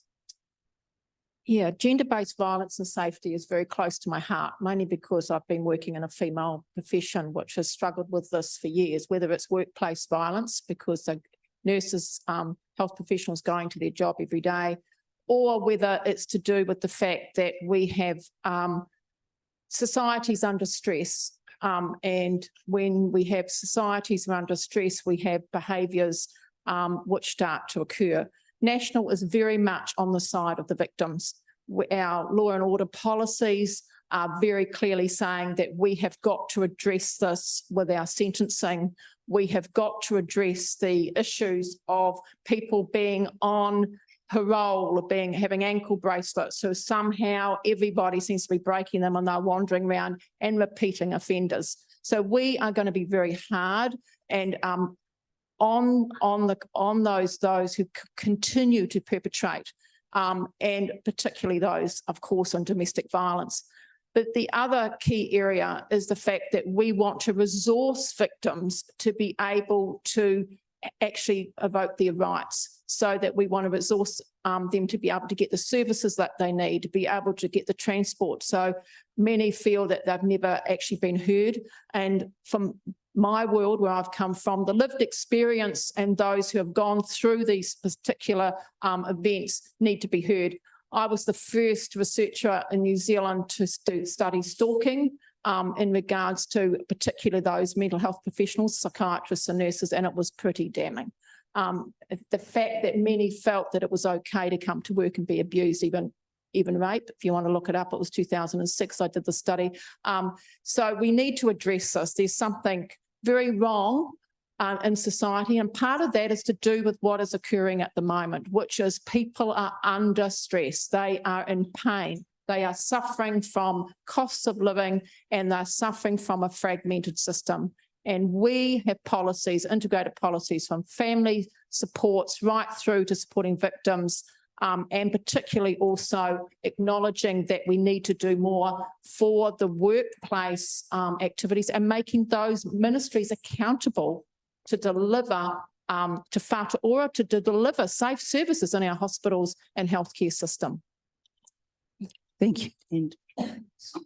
Yeah, gender-based violence and safety is very close to my heart, mainly because I've been working in a female profession which has struggled with this for years, whether it's workplace violence because the nurses, health professionals going to their job every day, or whether it's to do with the fact that we have societies under stress. And when we have societies under stress, we have behaviours which start to occur. National is very much on the side of the victims. Our law and order policies are very clearly saying that we have got to address this with our sentencing. We have got to address the issues of people being on parole or having ankle bracelets, so somehow everybody seems to be breaking them and they're wandering around and repeating offenders. So we are going to be very hard and on those who continue to perpetrate, and particularly those, of course, on domestic violence. But the other key area is the fact that we want to resource victims to be able to actually evoke their rights, so that we want to resource them to be able to get the services that they need, to be able to get the transport. So many feel that they've never actually been heard. And from my world, where I've come from, the lived experience and those who have gone through these particular events need to be heard. I was the first researcher in New Zealand to study stalking in regards to particularly those mental health professionals, psychiatrists and nurses, and it was pretty damning. The fact that many felt that it was okay to come to work and be abused, even rape, if you want to look it up, it was 2006, I did the study. So we need to address this. There's something very wrong in society, and part of that is to do with what is occurring at the moment, which is people are under stress, they are in pain, they are suffering from costs of living, and they're suffering from a fragmented system. And we have policies, integrated policies, from family supports right through to supporting victims, and particularly also acknowledging that we need to do more for the workplace activities and making those ministries accountable to deliver to Whātua to deliver safe services in our hospitals and healthcare system. Thank you. And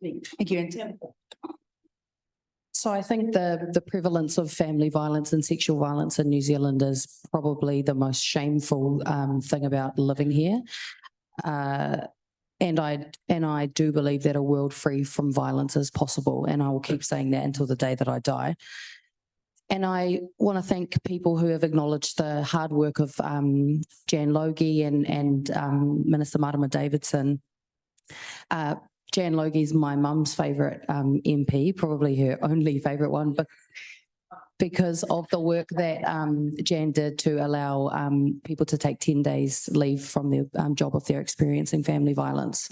thank you, Anne. So I think the prevalence of family violence and sexual violence in New Zealand is probably the most shameful thing about living here. And I do believe that a world free from violence is possible, and I will keep saying that until the day that I die. And I want to thank people who have acknowledged the hard work of Jan Logie and Minister Marama Davidson. Jan Logie's my mum's favourite MP, probably her only favourite one, but because of the work that Jan did to allow people to take 10 days leave from their job if they're experiencing family violence.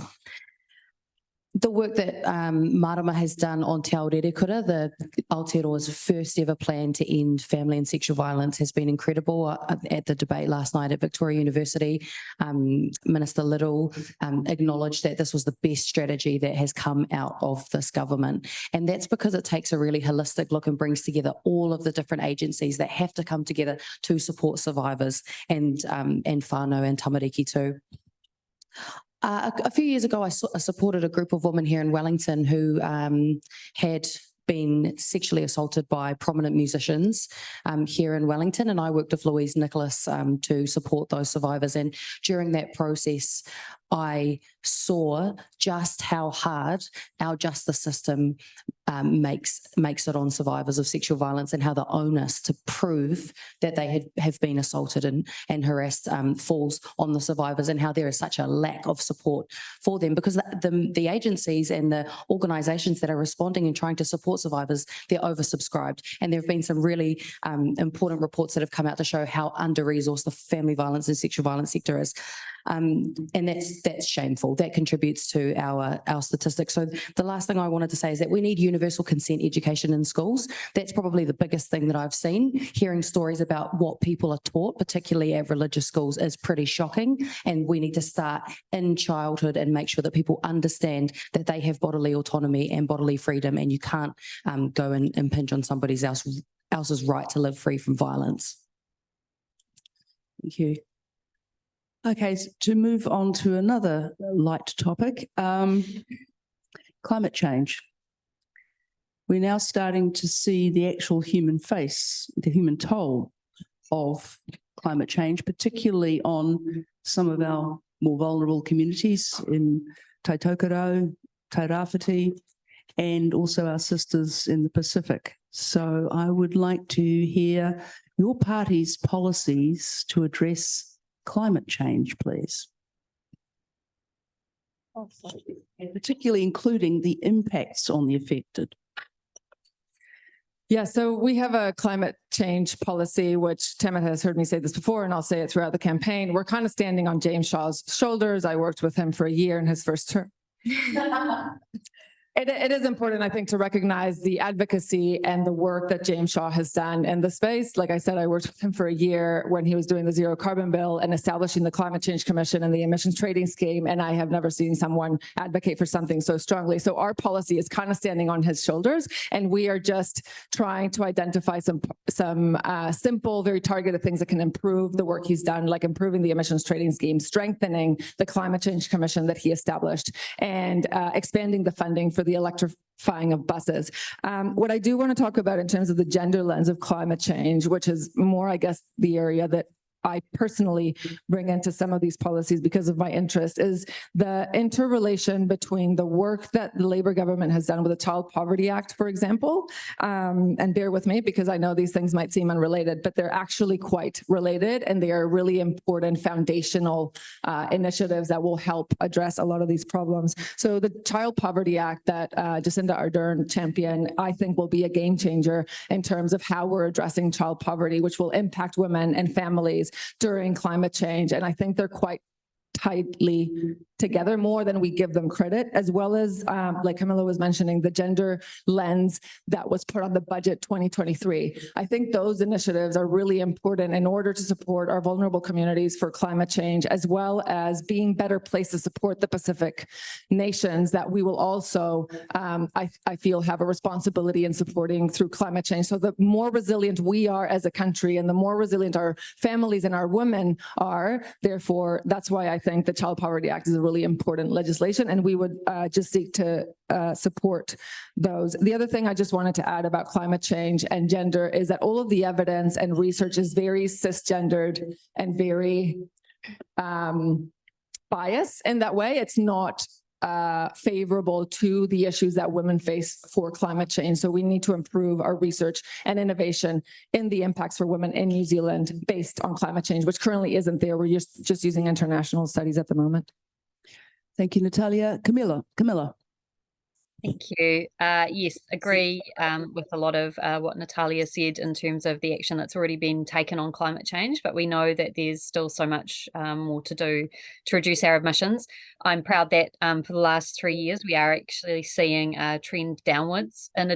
The work that Marama has done on Te Aotearoa, the Aotearoa's first ever plan to end family and sexual violence, has been incredible. At the debate last night at Victoria University, Minister Little acknowledged that this was the best strategy that has come out of this government. And that's because it takes a really holistic look and brings together all of the different agencies that have to come together to support survivors and whānau and tamariki too. A few years ago, I supported a group of women here in Wellington who had been sexually assaulted by prominent musicians here in Wellington, and I worked with Louise Nicholas to support those survivors. And during that process, I saw just how hard our justice system makes it on survivors of sexual violence, and how the onus to prove that they have been assaulted and harassed falls on the survivors, and how there is such a lack of support for them, because the agencies and the organisations that are responding and trying to support survivors, they're oversubscribed. And there have been some really important reports that have come out to show how under-resourced the family violence and sexual violence sector is. And that's shameful. That contributes to our statistics. So the last thing I wanted to say is that we need universal consent education in schools. That's probably the biggest thing that I've seen. Hearing stories about what people are taught, particularly at religious schools, is pretty shocking. And we need to start in childhood and make sure that people understand that they have bodily autonomy and bodily freedom, and you can't go and impinge on somebody else's right to live free from violence. Thank you. Okay, to move on to another light topic, climate change. We're now starting to see the actual human face, the human toll of climate change, particularly on some of our more vulnerable communities in Taitokoro, Tairāwhiti, and also our sisters in the Pacific. So I would like to hear your party's policies to address climate change, please. And particularly including the impacts on the affected. Yeah, so we have a climate change policy, which Timothy has heard me say this before, and I'll say it throughout the campaign. We're kind of standing on James Shaw's shoulders. I worked with him for a year in his first term. It is important, I think, to recognize the advocacy and the work that James Shaw has done in the space. Like I said, I worked with him for a year when he was doing the zero carbon bill and establishing the Climate Change Commission and the emissions trading scheme. And I have never seen someone advocate for something so strongly. So our policy is kind of standing on his shoulders, and we are just trying to identify some simple, very targeted things that can improve the work he's done, like improving the emissions trading scheme, strengthening the Climate Change Commission that he established, and expanding the funding for the electrifying of buses. What I do want to talk about in terms of the gender lens of climate change, which is more, I guess, the area that I personally bring into some of these policies because of my interest, is the interrelation between the work that the Labour government has done with the Child Poverty Act, for example, and bear with me because I know these things might seem unrelated, but they're actually quite related, and they are really important foundational initiatives that will help address a lot of these problems. So the Child Poverty Act that Jacinda Ardern championed, I think will be a game changer in terms of how we're addressing child poverty, which will impact women and families during climate change. And I think they're quite tightly together, more than we give them credit, as well as, like Camilla was mentioning, the gender lens that was put on the budget 2023. I think those initiatives are really important in order to support our vulnerable communities for climate change, as well as being better placed to support the Pacific nations that we will also, I feel, have a responsibility in supporting through climate change. So the more resilient we are as a country, and the more resilient our families and our women are, therefore, that's why I think the Child Poverty Act is a really important legislation, and we would just seek to support those. The other thing I just wanted to add about climate change and gender is that all of the evidence and research is very cisgendered and very biased in that way. It's not favorable to the issues that women face for climate change. So we need to improve our research and innovation in the impacts for women in New Zealand based on climate change, which currently isn't there. We're just using international studies at the moment. Thank you, Natalia. Camilla. Thank you. Yes, agree with a lot of what Natalia said in terms of the action that's already been taken on climate change, but we know that there's still so much more to do to reduce our emissions. I'm proud that for the last 3 years, we are actually seeing a trend downwards in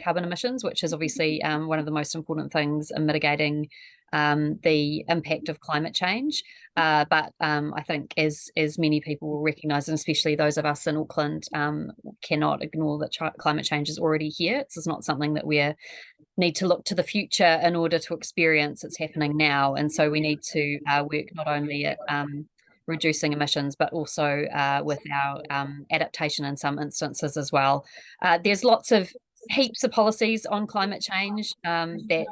carbon emissions, which is obviously one of the most important things in mitigating the impact of climate change. But I think as many people will recognise, and especially those of us in Auckland, cannot ignore that climate change is already here. This is not something that we need to look to the future in order to experience. It's happening now. And so we need to work not only at reducing emissions, but also with our adaptation in some instances as well. There's heaps of policies on climate change that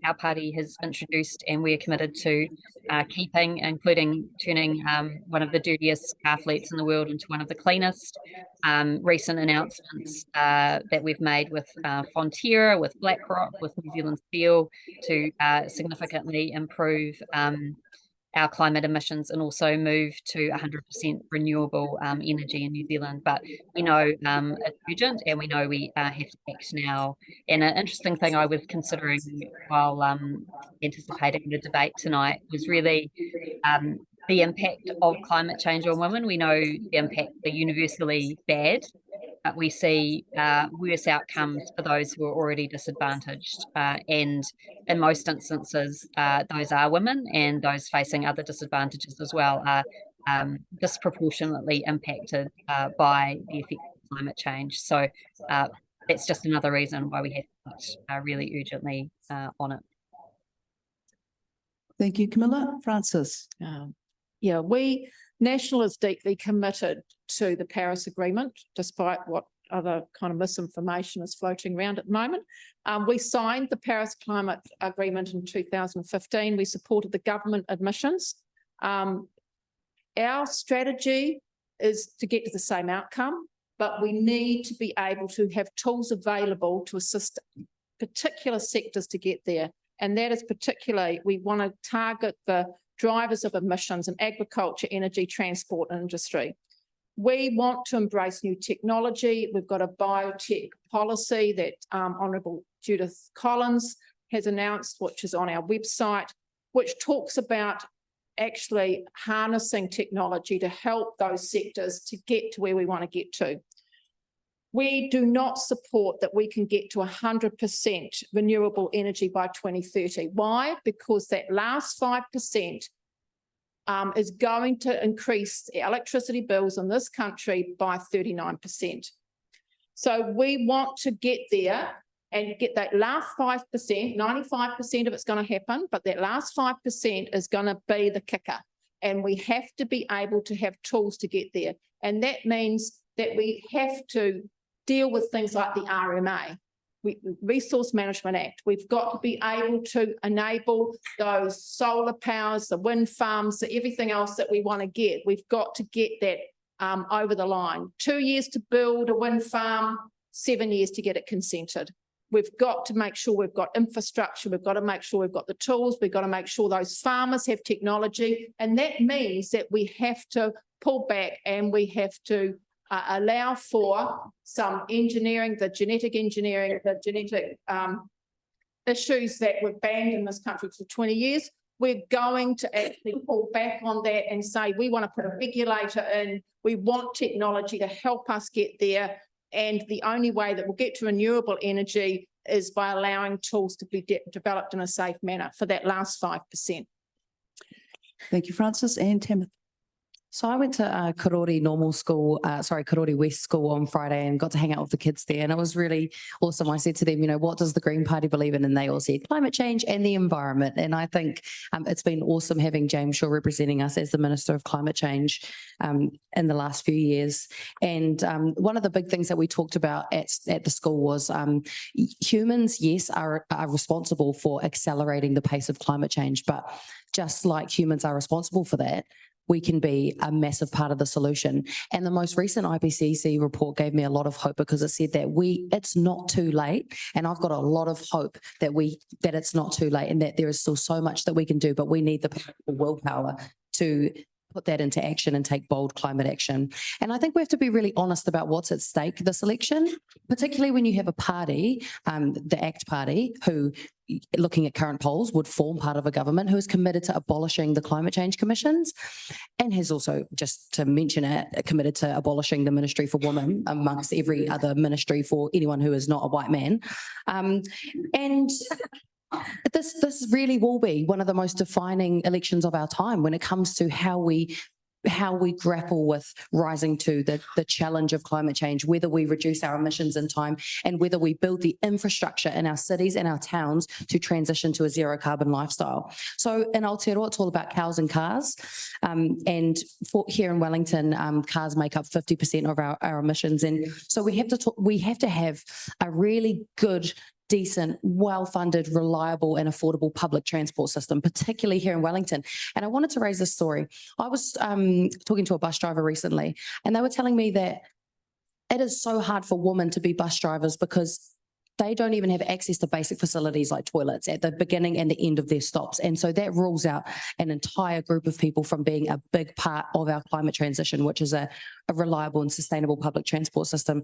our party has introduced, and we're committed to keeping, including turning one of the dirtiest car fleets in the world into one of the cleanest. Recent announcements that we've made with Fonterra, with BlackRock, with New Zealand Steel to significantly improve our climate emissions and also move to 100% renewable energy in New Zealand. But we know it's urgent, and we know we have to act now. And an interesting thing I was considering while anticipating the debate tonight was really the impact of climate change on women. We know the impact are universally bad, but we see worse outcomes for those who are already disadvantaged. And in most instances, those are women, and those facing other disadvantages as well are disproportionately impacted by the effect of climate change. So that's just another reason why we have to touch really urgently on it. Thank you, Camilla. Francis. Yeah, National is deeply committed to the Paris Agreement, despite what other kind of misinformation is floating around at the moment. We signed the Paris Climate Agreement in 2015. We supported the government admissions. Our strategy is to get to the same outcome, but we need to be able to have tools available to assist particular sectors to get there. And that is particularly, we want to target the drivers of emissions in agriculture, energy, transport, and industry. We want to embrace new technology. We've got a biotech policy that Honourable Judith Collins has announced, which is on our website, which talks about actually harnessing technology to help those sectors to get to where we want to get to. We do not support that we can get to 100% renewable energy by 2030. Why? Because that last 5% is going to increase electricity bills in this country by 39%. So we want to get there and get that last 5%, 95% of it's going to happen, but that last 5% is going to be the kicker. And we have to be able to have tools to get there. And that means that we have to deal with things like the RMA, Resource Management Act. We've got to be able to enable those solar powers, the wind farms, everything else that we want to get. We've got to get that over the line. 2 years to build a wind farm, 7 years to get it consented. We've got to make sure we've got infrastructure. We've got to make sure we've got the tools. We've got to make sure those farmers have technology. And that means that we have to pull back and we have to allow for some engineering, the genetic engineering, the genetic issues that were banned in this country for 20 years. We're going to actually pull back on that and say we want to put a regulator in. We want technology to help us get there. And the only way that we'll get to renewable energy is by allowing tools to be developed in a safe manner for that last 5%. Thank you, Francis. And Timothy. So I went to Karori Normal School, Karori West School on Friday and got to hang out with the kids there. And it was really awesome. I said to them, you know, what does the Green Party believe in? And they all said climate change and the environment. And I think it's been awesome having James Shaw representing us as the Minister of Climate Change in the last few years. And one of the big things that we talked about at the school was humans, yes, are responsible for accelerating the pace of climate change. But just like humans are responsible for that, we can be a massive part of the solution. And the most recent IPCC report gave me a lot of hope because it said that it's not too late. And I've got a lot of hope that it's not too late and that there is still so much that we can do, but we need the willpower to put that into action and take bold climate action. And I think we have to be really honest about what's at stake this election, particularly when you have a party, the ACT Party, who, looking at current polls, would form part of a government who is committed to abolishing the climate change commissions and has also, just to mention it, committed to abolishing the Ministry for Women amongst every other ministry for anyone who is not a white man. And this really will be one of the most defining elections of our time when it comes to how we grapple with rising to the challenge of climate change, whether we reduce our emissions in time and whether we build the infrastructure in our cities and our towns to transition to a zero carbon lifestyle. So in Aotearoa, it's all about cows and cars. And here in Wellington, cars make up 50% of our emissions. And so we have to have a really good, decent, well-funded, reliable and affordable public transport system, particularly here in Wellington. And I wanted to raise this story. I was talking to a bus driver recently and they were telling me that it is so hard for women to be bus drivers because they don't even have access to basic facilities like toilets at the beginning and the end of their stops. And so that rules out an entire group of people from being a big part of our climate transition, which is a reliable and sustainable public transport system.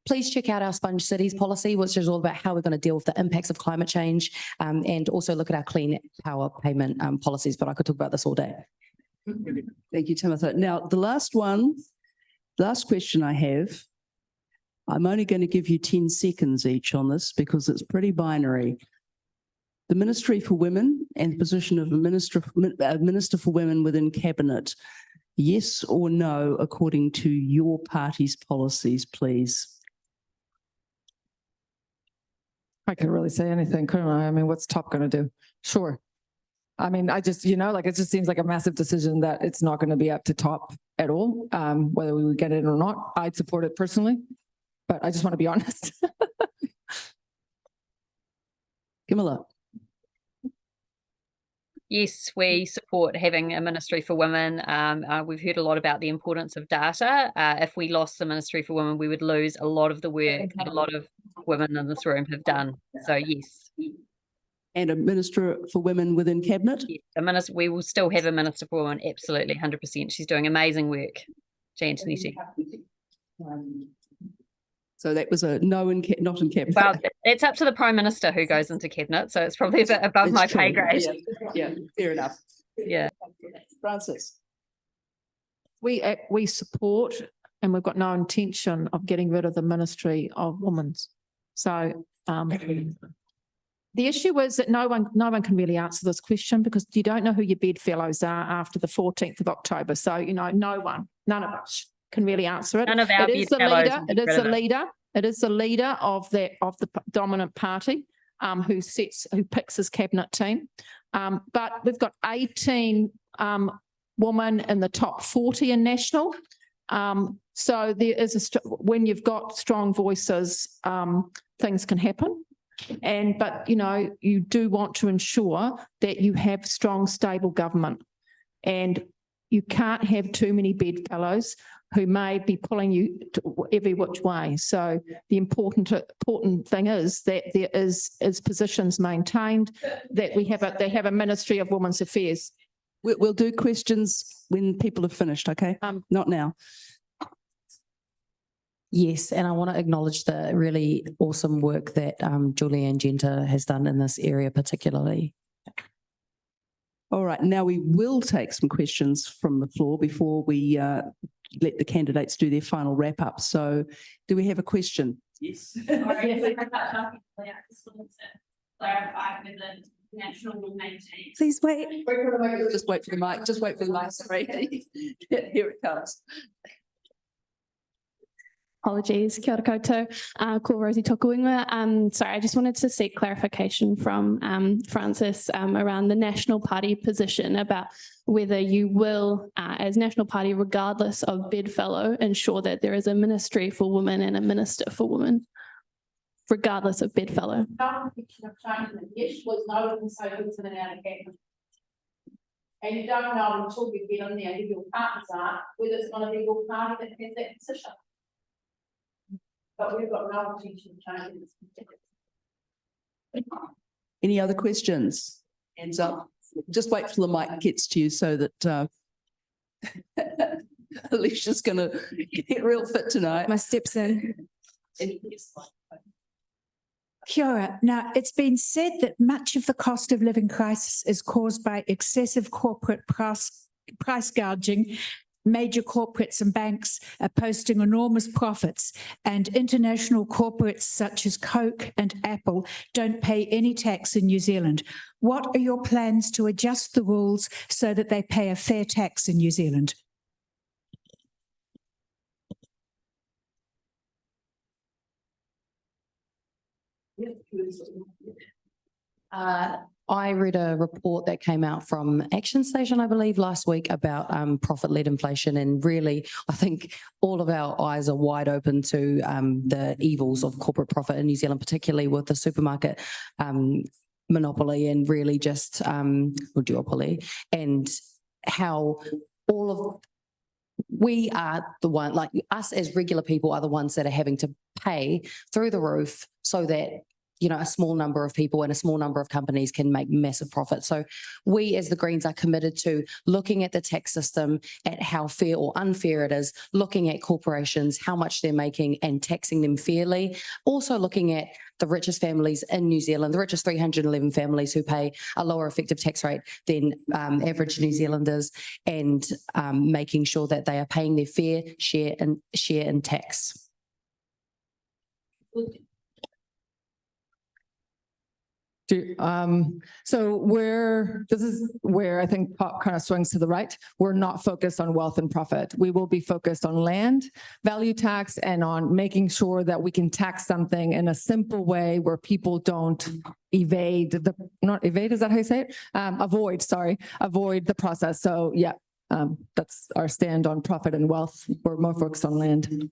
Please check out our Sponge Cities policy, which is all about how we're going to deal with the impacts of climate change and also look at our clean power payment policies. But I could talk about this all day. Thank you, Timothy. Now, the last question I have, I'm only going to give you 10 seconds each on this because it's pretty binary. The Ministry for Women and the position of a Minister for Women within Cabinet, yes or no, according to your party's policies, please? I could really say anything, couldn't I? I mean, what's top going to do? Sure. I mean, I just, like, it just seems like a massive decision that it's not going to be up to top at all, whether we would get it or not. I'd support it personally, but I just want to be honest. Camilla? Yes, we support having a Ministry for Women. We've heard a lot about the importance of data. If we lost the Ministry for Women, we would lose a lot of the work that a lot of women in this room have done. So yes. And a Minister for Women within Cabinet? Yes, we will still have a Minister for Women, absolutely, 100%. She's doing amazing work, Antonetti. So that was a no, not in Cabinet. Well, it's up to the Prime Minister who goes into Cabinet, so it's probably a bit above It's my true. pay grade. Yeah, fair enough. Yeah. Francis? We support, and we've got no intention of getting rid of the Ministry of Women's. So the issue is that no one can really answer this question because you don't know who your bedfellows are after the 14th of October. So, none of us can really answer it. None of our It is the bedfellows leader. will It be is the relevant. leader. It is the leader of the dominant party who picks his cabinet team. But we've got 18 women in the top 40 in national. So there is when you've got strong voices, things can happen. But you do want to ensure that you have strong, stable government, and you can't have too many bedfellows who may be pulling you every which way. So the important thing is that there is positions maintained, that they have a Ministry of Women's Affairs. We'll do questions when people have finished, okay? Not now. Yes, and I want to acknowledge the really awesome work that Julianne Genta has done in this area particularly. All right, now we will take some questions from the floor before we let the candidates do their final wrap up. So do we have a question? Yes. Clarify with the national maintain. Please wait. Wait for the mic. Just wait for the mic. Just wait for the mic. Sorry. Here it comes. Apologies, kia ora koutou, ko Rosie Tokuinga. Sorry, I just wanted to seek clarification from Francis around the National Party position about whether you will, as National Party, regardless of bedfellow, ensure that there is a Ministry for Women and a Minister for Women, regardless of bedfellow. Yes was no consulted to the out of cabinet. And you don't know until you get in there who your partners are, whether it's going to be your party that has that position. But we've got no intention of changing this. Any other questions? Hands up. Just wait till the mic gets to you so that Alicia's going to get real fit tonight. My steps in. Kia ora. Now, it's been said that much of the cost of living crisis is caused by excessive corporate price gouging. Major corporates and banks are posting enormous profits, and international corporates such as Coke and Apple don't pay any tax in New Zealand. What are your plans to adjust the rules so that they pay a fair tax in New Zealand? I read a report that came out from Action Station, I believe, last week about profit-led inflation, and really, I think all of our eyes are wide open to the evils of corporate profit in New Zealand, particularly with the supermarket monopoly and really just or duopoly, and how all of we are the one, like us as regular people are the ones that are having to pay through the roof so that a small number of people and a small number of companies can make massive profits. So we as the Greens are committed to looking at the tax system, at how fair or unfair it is, looking at corporations, how much they're making and taxing them fairly. Also looking at the richest families in New Zealand, the richest 311 families who pay a lower effective tax rate than average New Zealanders, and making sure that they are paying their fair share in tax. So this is where I think pop kind of swings to the right. We're not focused on wealth and profit. We will be focused on land value tax and on making sure that we can tax something in a simple way where people don't not evade, is that how you say it? Avoid the process. So yeah, that's our stand on profit and wealth. We're more focused on land.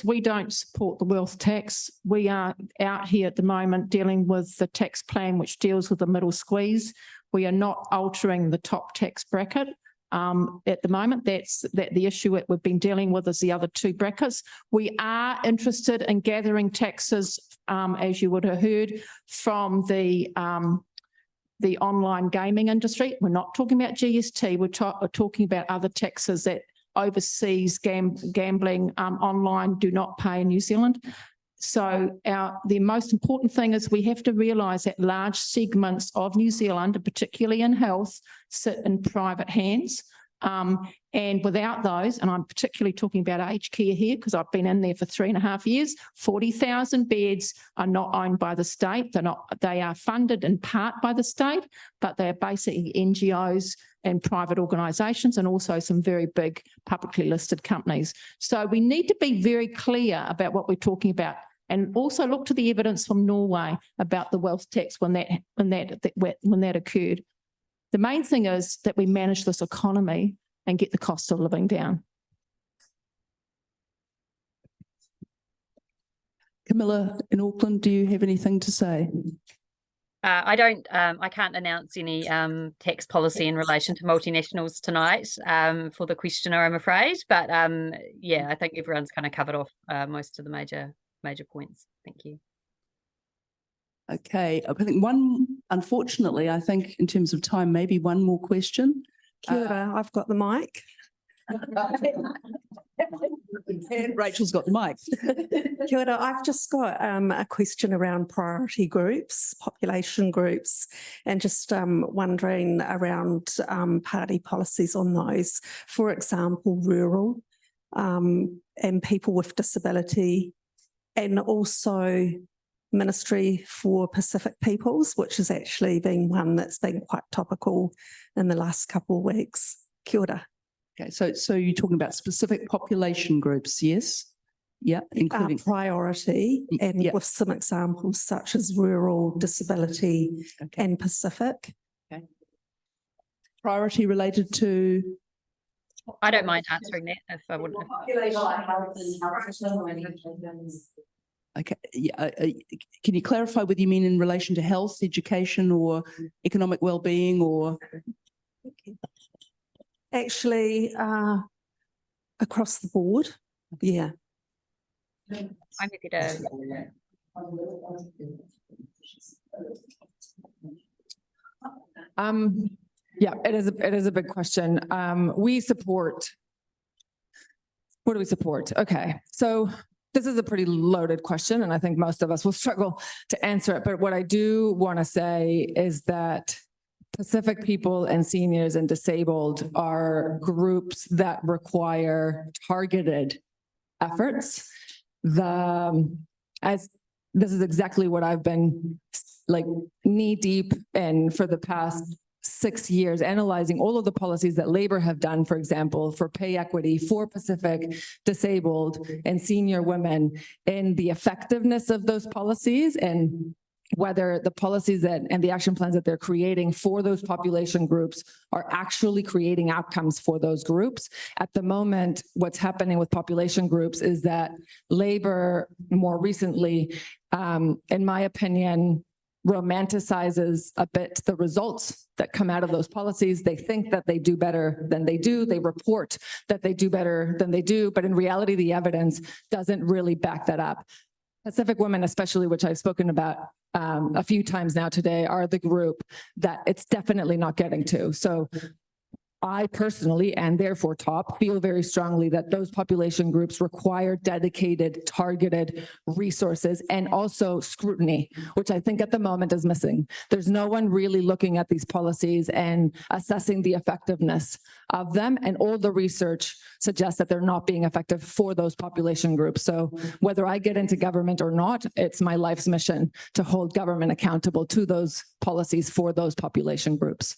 We don't support the wealth tax. We are out here at the moment dealing with the tax plan, which deals with the middle squeeze. We are not altering the top tax bracket. At the moment, that's the issue that we've been dealing with is the other two brackets. We are interested in gathering taxes, as you would have heard, from the online gaming industry. We're not talking about GST. We're talking about other taxes that overseas gambling online do not pay in New Zealand. So the most important thing is we have to realise that large segments of New Zealand, particularly in health, sit in private hands. And without those, and I'm particularly talking about aged care here because I've been in there for 3.5 years, 40,000 beds are not owned by the state. They are funded in part by the state, but they're basically NGOs and private organisations and also some very big publicly listed companies. So we need to be very clear about what we're talking about and also look to the evidence from Norway about the wealth tax when that occurred. The main thing is that we manage this economy and get the cost of living down. Camilla in Auckland, do you have anything to say? I don't. I can't announce any tax policy in relation to multinationals tonight for the questioner, I'm afraid. But yeah, I think everyone's kind of covered off most of the major points. Thank you. Okay, I think unfortunately, I think in terms of time, maybe one more question. Kia ora, I've got the mic. And Rachel's got the mic. Kia ora, I've just got a question around priority groups, population groups, and just wondering around party policies on those. For example, rural and people with disability, and also Ministry for Pacific Peoples, which has actually been one that's been quite topical in the last couple of weeks. Kia ora. Okay, so you're talking about specific population groups, yes? Yeah, including priority, and with some examples such as rural, disability, and Pacific. Okay. Priority related to? I don't mind answering that if I would. Okay, yeah. Can you clarify whether you mean in relation to health, education, or economic well-being, or? Actually, across the board, yeah. I'm happy to. Yeah, it is a big question. We support. What do we support? Okay, so this is a pretty loaded question, and I think most of us will struggle to answer it. But what I do want to say is that Pacific people and seniors and disabled are groups that require targeted efforts. As this is exactly what I've been like knee deep in for the past 6 years, analyzing all of the policies that Labour have done, for example, for pay equity, for Pacific, disabled, and senior women, and the effectiveness of those policies and whether the policies and the action plans that they're creating for those population groups are actually creating outcomes for those groups. At the moment, what's happening with population groups is that Labour more recently, in my opinion, romanticizes a bit the results that come out of those policies. They think that they do better than they do. They report that they do better than they do, but in reality, the evidence doesn't really back that up. Pacific women especially, which I've spoken about a few times now today, are the group that it's definitely not getting to. So I personally, and therefore TOP, feel very strongly that those population groups require dedicated, targeted resources and also scrutiny, which I think at the moment is missing. There's no one really looking at these policies and assessing the effectiveness of them, and all the research suggests that they're not being effective for those population groups. So whether I get into government or not, it's my life's mission to hold government accountable to those policies for those population groups.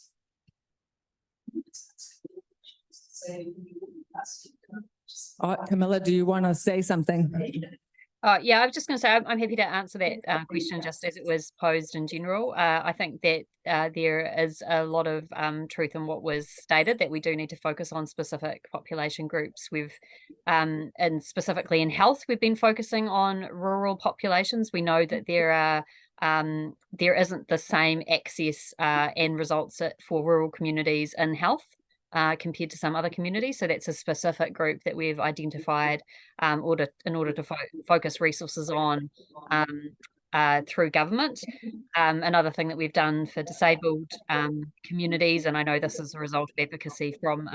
Camilla, do you want to say something? Yeah, I was just going to say I'm happy to answer that question just as it was posed in general. I think that there is a lot of truth in what was stated, that we do need to focus on specific population groups. And specifically in health, we've been focusing on rural populations. We know that there isn't the same access and results for rural communities in health compared to some other communities. So that's a specific group that we've identified in order to focus resources on through government. Another thing that we've done for disabled communities, and I know this is a result of advocacy from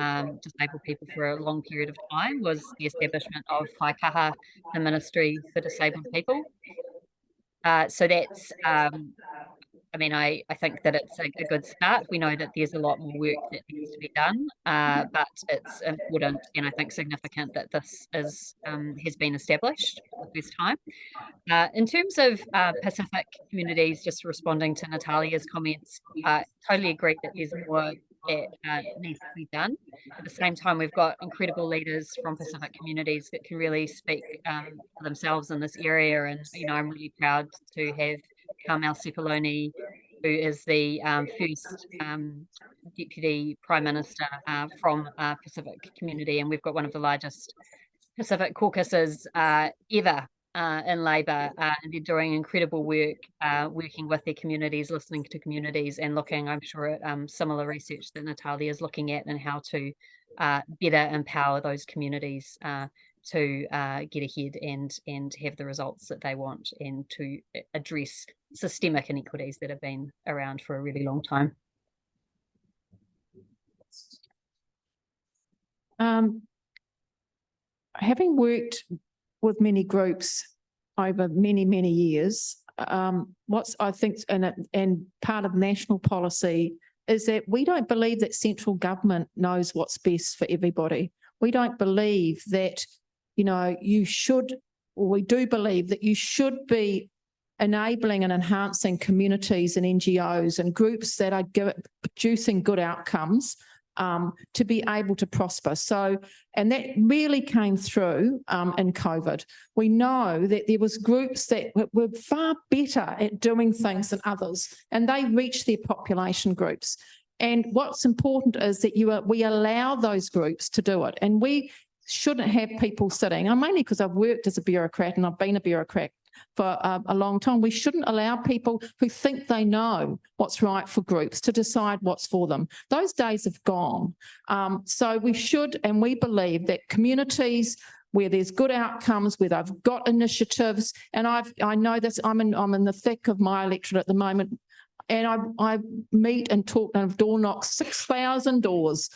disabled people for a long period of time, was the establishment of Whaikaha, the Ministry for Disabled People. So that's I mean, I think that it's a good start. We know that there's a lot more work that needs to be done, but it's important and I think significant that this is has been established for the first time. In terms of Pacific communities, just responding to Natalia's comments, totally agree that there's more that needs to be done. At the same time, we've got incredible leaders from Pacific communities that can really speak for themselves in this area. And, you know, I'm really proud to have Carmel Sepuloni, who is the first Deputy Prime Minister from Pacific community. And we've got one of the largest Pacific caucuses ever in Labour, and they're doing incredible work working with their communities, listening to communities and looking, I'm sure, at similar research that Natalia is looking at and how to better empower those communities to get ahead and have the results that they want and to address systemic inequities that have been around for a really long time. Having worked with many groups over many years, what's I think and part of national policy is that we don't believe that central government knows what's best for everybody. We don't believe that, you know, we do believe that you should be enabling and enhancing communities and NGOs and groups that are producing good outcomes to be able to prosper. So, and that really came through in COVID. We know that there was groups that were far better at doing things than others, and they reached their population groups. And what's important is that we allow those groups to do it. And we shouldn't have people sitting, and mainly because I've worked as a bureaucrat and I've been a bureaucrat for a long time, we shouldn't allow people who think they know what's right for groups to decide what's for them. Those days have gone. So we should, and we believe that communities where there's good outcomes, where they've got initiatives, and I know this, I'm in the thick of my electorate at the moment, and I meet and talk and door knock 6,000 doors.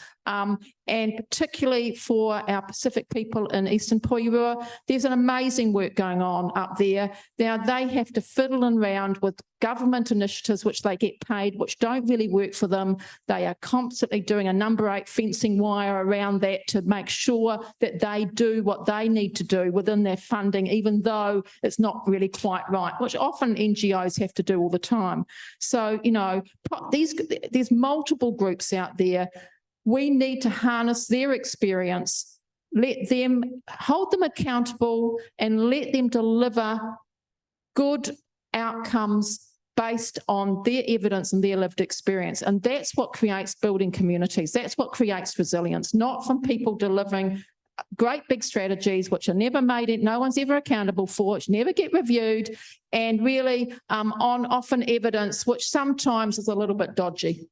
And particularly for our Pacific people in Eastern Porirua, there's an amazing work going on up there. Now they have to fiddle around with government initiatives which they get paid, which don't really work for them. They are constantly doing a number 8 fencing wire around that to make sure that they do what they need to do within their funding, even though it's not really quite right, which often NGOs have to do all the time. So, you know, there's multiple groups out there. We need to harness their experience, hold them accountable and let them deliver good outcomes based on their evidence and their lived experience. And that's what creates building communities. That's what creates resilience, not from people delivering great big strategies which are never made it, no one's ever accountable for, which never get reviewed, and really on often evidence which sometimes is a little bit dodgy.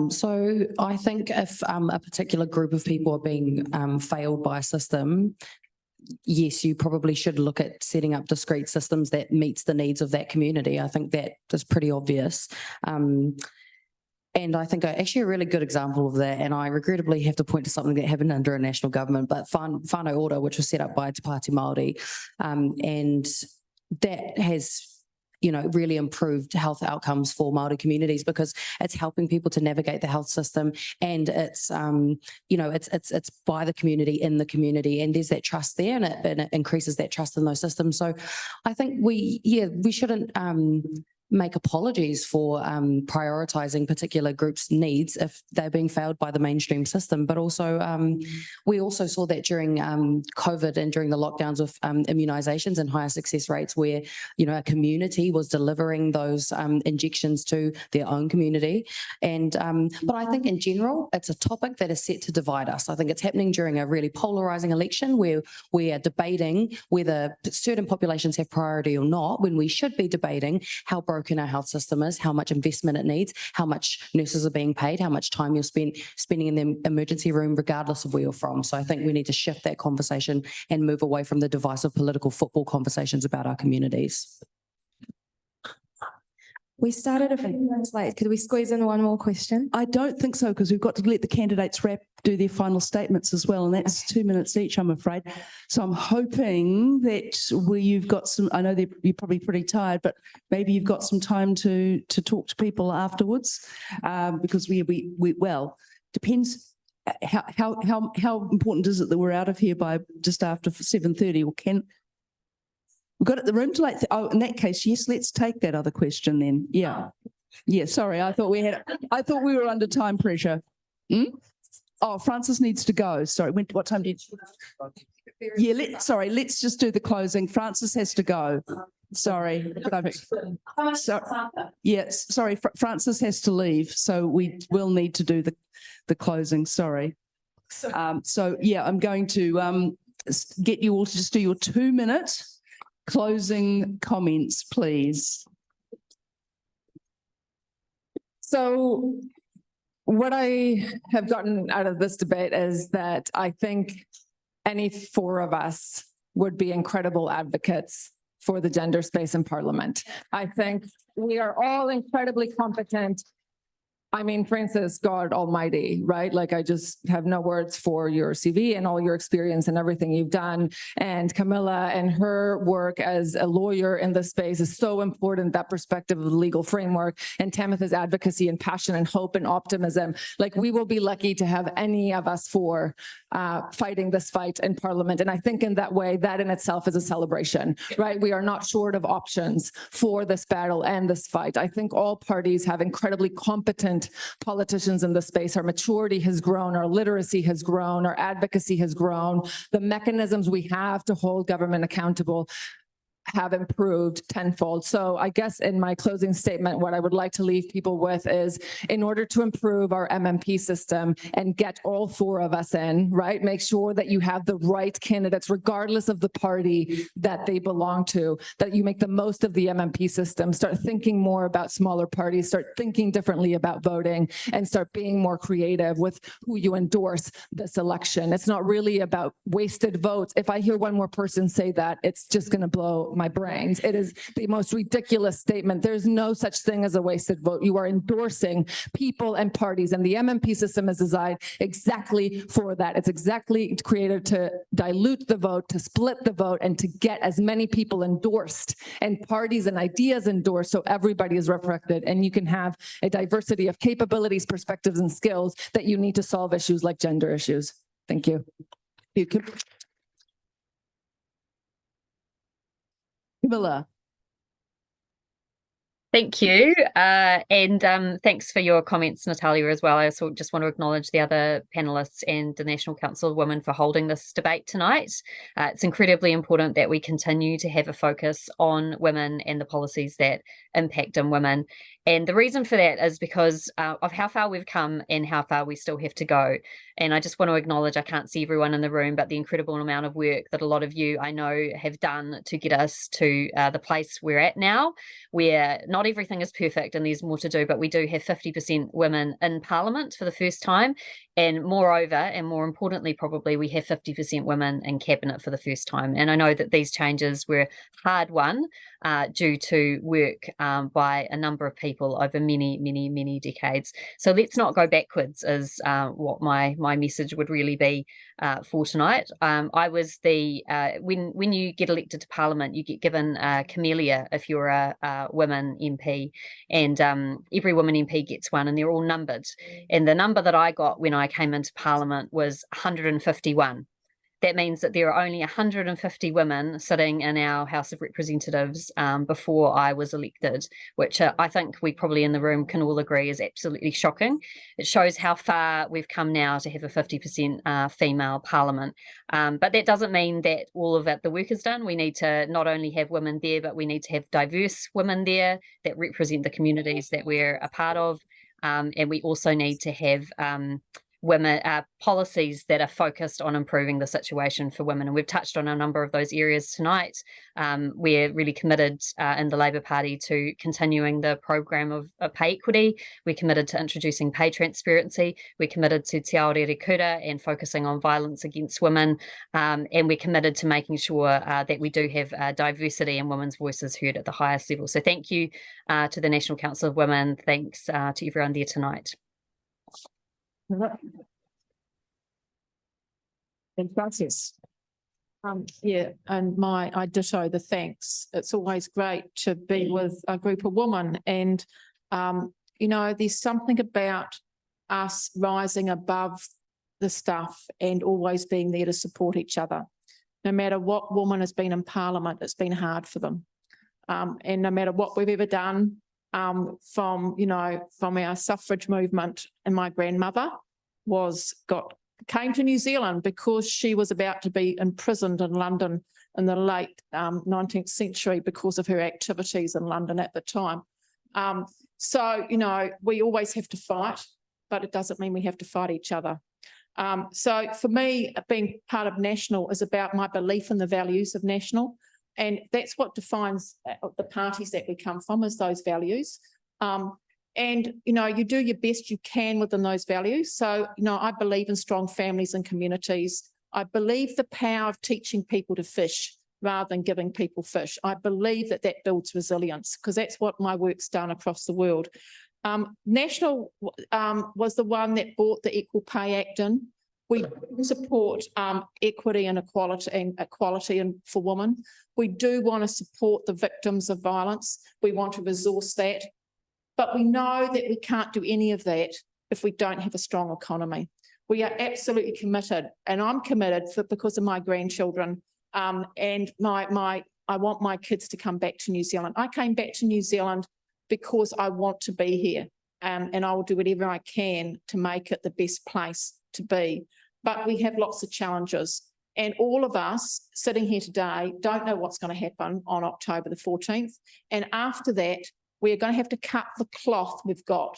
So I think if a particular group of people are being failed by a system, yes, you probably should look at setting up discrete systems that meets the needs of that community. I think that is pretty obvious. And I think actually a really good example of that, and I regrettably have to point to something that happened under a national government, but Whānau Order, which was set up by Te Pāti Māori, and that has really improved health outcomes for Māori communities because it's helping people to navigate the health system, and it's it's by the community, in the community, and there's that trust there, and it increases that trust in those systems. So I think we shouldn't make apologies for prioritising particular groups' needs if they're being failed by the mainstream system. But also, we also saw that during COVID and during the lockdowns with immunisations and higher success rates where, a community was delivering those injections to their own community. And but I think in general, it's a topic that is set to divide us. I think it's happening during a really polarising election where we are debating whether certain populations have priority or not, when we should be debating how broken our health system is, how much investment it needs, how much nurses are being paid, how much time you're spending in the emergency room, regardless of where you're from. So I think we need to shift that conversation and move away from the divisive political football conversations about our communities. We started a few minutes late. Could we squeeze in one more question? I don't think so, because we've got to let the candidates do their final statements as well, and that's 2 minutes each, I'm afraid. So I'm hoping that you've got some, I know you're probably pretty tired, but maybe you've got some time to talk to people afterwards, because well, depends how important is it that we're out of here by just after 7:30, or we've got the room to like, in that case, yes, let's take that other question then. Yeah. Yeah, sorry, I thought we were under time pressure. Oh, Francis needs to go. Sorry, what time did you? Yeah, let's just do the closing. Francis has to go. Sorry. Sorry, Francis has to leave, so we will need to do the closing, sorry. So yeah, I'm going to get you all to just do your 2-minute closing comments, please. So what I have gotten out of this debate is that I think any four of us would be incredible advocates for the gender space in Parliament. I think we are all incredibly competent. I mean, Francis, God Almighty, right? Like, I just have no words for your CV and all your experience and everything you've done. And Camilla and her work as a lawyer in this space is so important, that perspective of the legal framework, and Tamitha's advocacy and passion and hope and optimism. Like, we will be lucky to have any of us four fighting this fight in Parliament. And I think in that way, that in itself is a celebration, right? We are not short of options for this battle and this fight. I think all parties have incredibly competent politicians in the space. Our maturity has grown, our literacy has grown, our advocacy has grown. The mechanisms we have to hold government accountable have improved tenfold. So I guess in my closing statement, what I would like to leave people with is, in order to improve our MMP system and get all four of us in, right, make sure that you have the right candidates, regardless of the party that they belong to, that you make the most of the MMP system, start thinking more about smaller parties, start thinking differently about voting, and start being more creative with who you endorse this election. It's not really about wasted votes. If I hear one more person say that, it's just going to blow my brains. It is the most ridiculous statement. There's no such thing as a wasted vote. You are endorsing people and parties, and the MMP system is designed exactly for that. It's exactly created to dilute the vote, to split the vote, and to get as many people endorsed and parties and ideas endorsed so everybody is reflected, and you can have a diversity of capabilities, perspectives, and skills that you need to solve issues like gender issues. Thank you. You can. Camilla. Thank you. And thanks for your comments, Natalia, as well. I also just want to acknowledge the other panelists and the National Council of Women for holding this debate tonight. It's incredibly important that we continue to have a focus on women and the policies that impact on women. And the reason for that is because of how far we've come and how far we still have to go. And I just want to acknowledge, I can't see everyone in the room, but the incredible amount of work that a lot of you, I know, have done to get us to the place we're at now, where not everything is perfect and there's more to do, but we do have 50% women in Parliament for the first time. And moreover, and more importantly, probably, we have 50% women in cabinet for the first time. And I know that these changes were hard won due to work by a number of people over many decades. So let's not go backwards is what my message would really be for tonight. I was the, when you get elected to Parliament, you get given a camellia if you're a woman MP, and every woman MP gets one, and they're all numbered. And the number that I got when I came into Parliament was 151. That means that there are only 150 women sitting in our House of Representatives before I was elected, which I think we probably in the room can all agree is absolutely shocking. It shows how far we've come now to have a 50% female parliament. But that doesn't mean that all of the work is done. We need to not only have women there, but we need to have diverse women there that represent the communities that we're a part of. And we also need to have women policies that are focused on improving the situation for women, and we've touched on a number of those areas tonight. We're really committed in the Labour Party to continuing the program of pay equity. We're committed to introducing pay transparency. We're committed to te aore rekura and focusing on violence against women, and we're committed to making sure that we do have diversity and women's voices heard at the highest level. So thank you to the National Council of Women. Thanks to everyone there tonight. And Francis. Yeah, and I ditto the thanks. It's always great to be with a group of women, and you know, there's something about us rising above the stuff and always being there to support each other. No matter what woman has been in Parliament, it's been hard for them, and no matter what we've ever done, from our suffrage movement, and my grandmother came to New Zealand because she was about to be imprisoned in London in the late 19th century because of her activities in London at the time. So, you know, we always have to fight, but it doesn't mean we have to fight each other. So for me, being part of National is about my belief in the values of National, and that's what defines the parties that we come from, is those values. And, you know, you do your best you can within those values. So, you know, I believe in strong families and communities. I believe the power of teaching people to fish rather than giving people fish. I believe that builds resilience, because that's what my work's done across the world. National was the one that brought the Equal Pay Act in. We support equity and equality for women. We do want to support the victims of violence. We want to resource that. But we know that we can't do any of that if we don't have a strong economy. We are absolutely committed, and I'm committed because of my grandchildren, and I want my kids to come back to New Zealand. I came back to New Zealand because I want to be here, and I will do whatever I can to make it the best place to be. But we have lots of challenges, and all of us sitting here today don't know what's going to happen on October the 14th. And after that, we're going to have to cut the cloth we've got.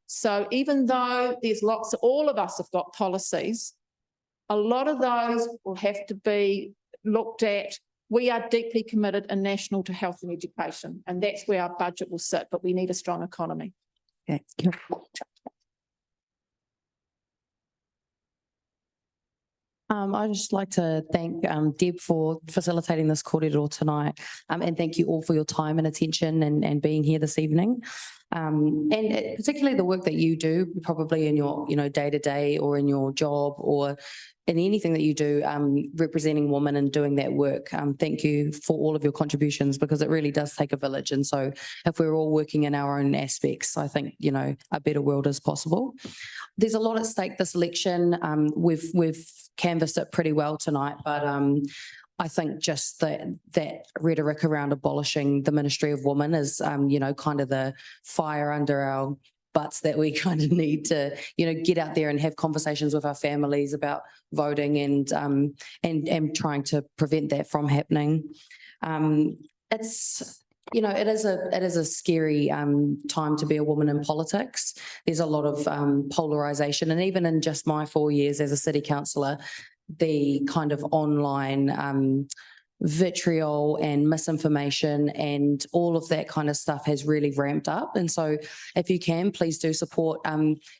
So even though there's all of us have got policies, a lot of those will have to be looked at. We are deeply committed in National to health and education, and that's where our budget will sit, but we need a strong economy. Okay. I'd just like to thank Deb for facilitating this kōrero tonight, and thank you all for your time and attention and being here this evening. And particularly the work that you do, probably in your day-to-day or in your job or in anything that you do, representing women and doing that work. Thank you for all of your contributions, because it really does take a village. And so if we're all working in our own aspects, I think, a better world is possible. There's a lot at stake this election. We've canvassed it pretty well tonight, but I think just that rhetoric around abolishing the Ministry of Women is, kind of the fire under our butts that we kind of need to, get out there and have conversations with our families about voting and trying to prevent that from happening. It is a scary time to be a woman in politics. There's a lot of polarisation, and even in just my 4 years as a city councillor, the kind of online vitriol and misinformation and all of that kind of stuff has really ramped up. And so if you can, please do support,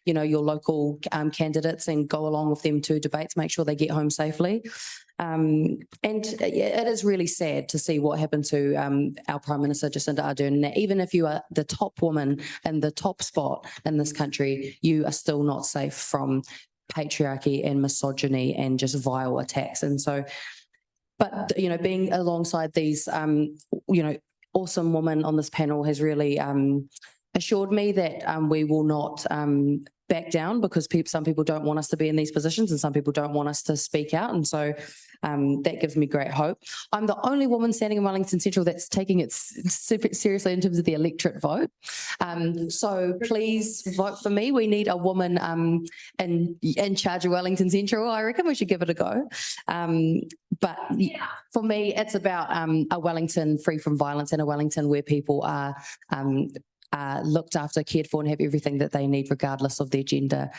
your local candidates and go along with them to debates, make sure they get home safely. And it is really sad to see what happened to our Prime Minister Jacinda Ardern. And even if you are the top woman in the top spot in this country, you are still not safe from patriarchy and misogyny and just vile attacks. And so, but, being alongside these, awesome women on this panel has really assured me that we will not back down, because some people don't want us to be in these positions and some people don't want us to speak out. And so that gives me great hope. I'm the only woman standing in Wellington Central that's taking it super seriously in terms of the electorate vote. So please vote for me. We need a woman in charge of Wellington Central. I reckon we should give it a go. But for me, it's about a Wellington free from violence and a Wellington where people are looked after, cared for, and have everything that they need, regardless of their gender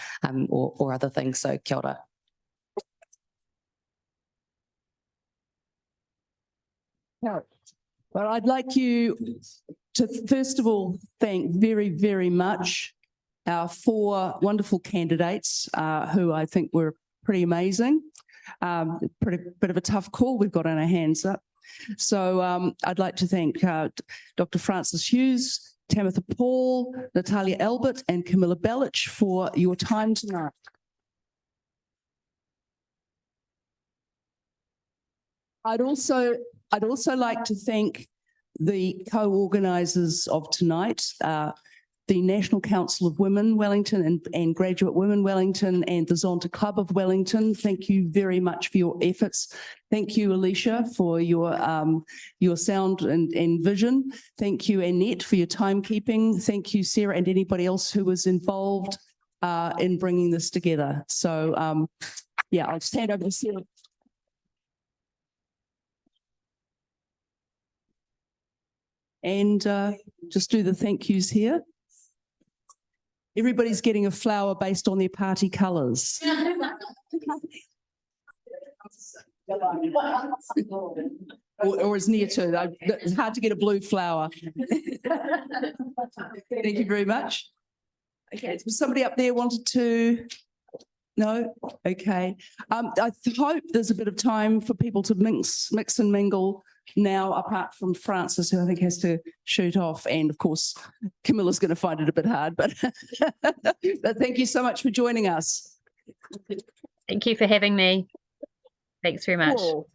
or other things. So kia ora. Well, I'd like you to first of all thank very, very much our 4 wonderful candidates who I think were pretty amazing. Bit of a tough call we've got on our hands up. So I'd like to thank Dr. Frances Hughes, Tamitha Paul, Natalia Albert and Camilla Bellich for your time tonight. I'd also like to thank the co-organisers of tonight, the National Council of Women Wellington and Graduate Women Wellington and the Zonta Club of Wellington. Thank you very much for your efforts. Thank you, Alicia, for your sound and vision. Thank you, Annette, for your timekeeping. Thank you, Sarah, and anybody else who was involved in bringing this together. So, I'll just hand over to Sarah. And just do the thank yous here. Everybody's getting a flower based on their party colours. or as near to. It's hard to get a blue flower. Thank you very much. Okay, so somebody up there wanted to... No? Okay. I hope there's a bit of time for people to mix and mingle now, apart from Frances, who I think has to shoot off. And of course, Camilla's going to find it a bit hard, but thank you so much for joining us. Thank you for having me. Thanks very much. Cool.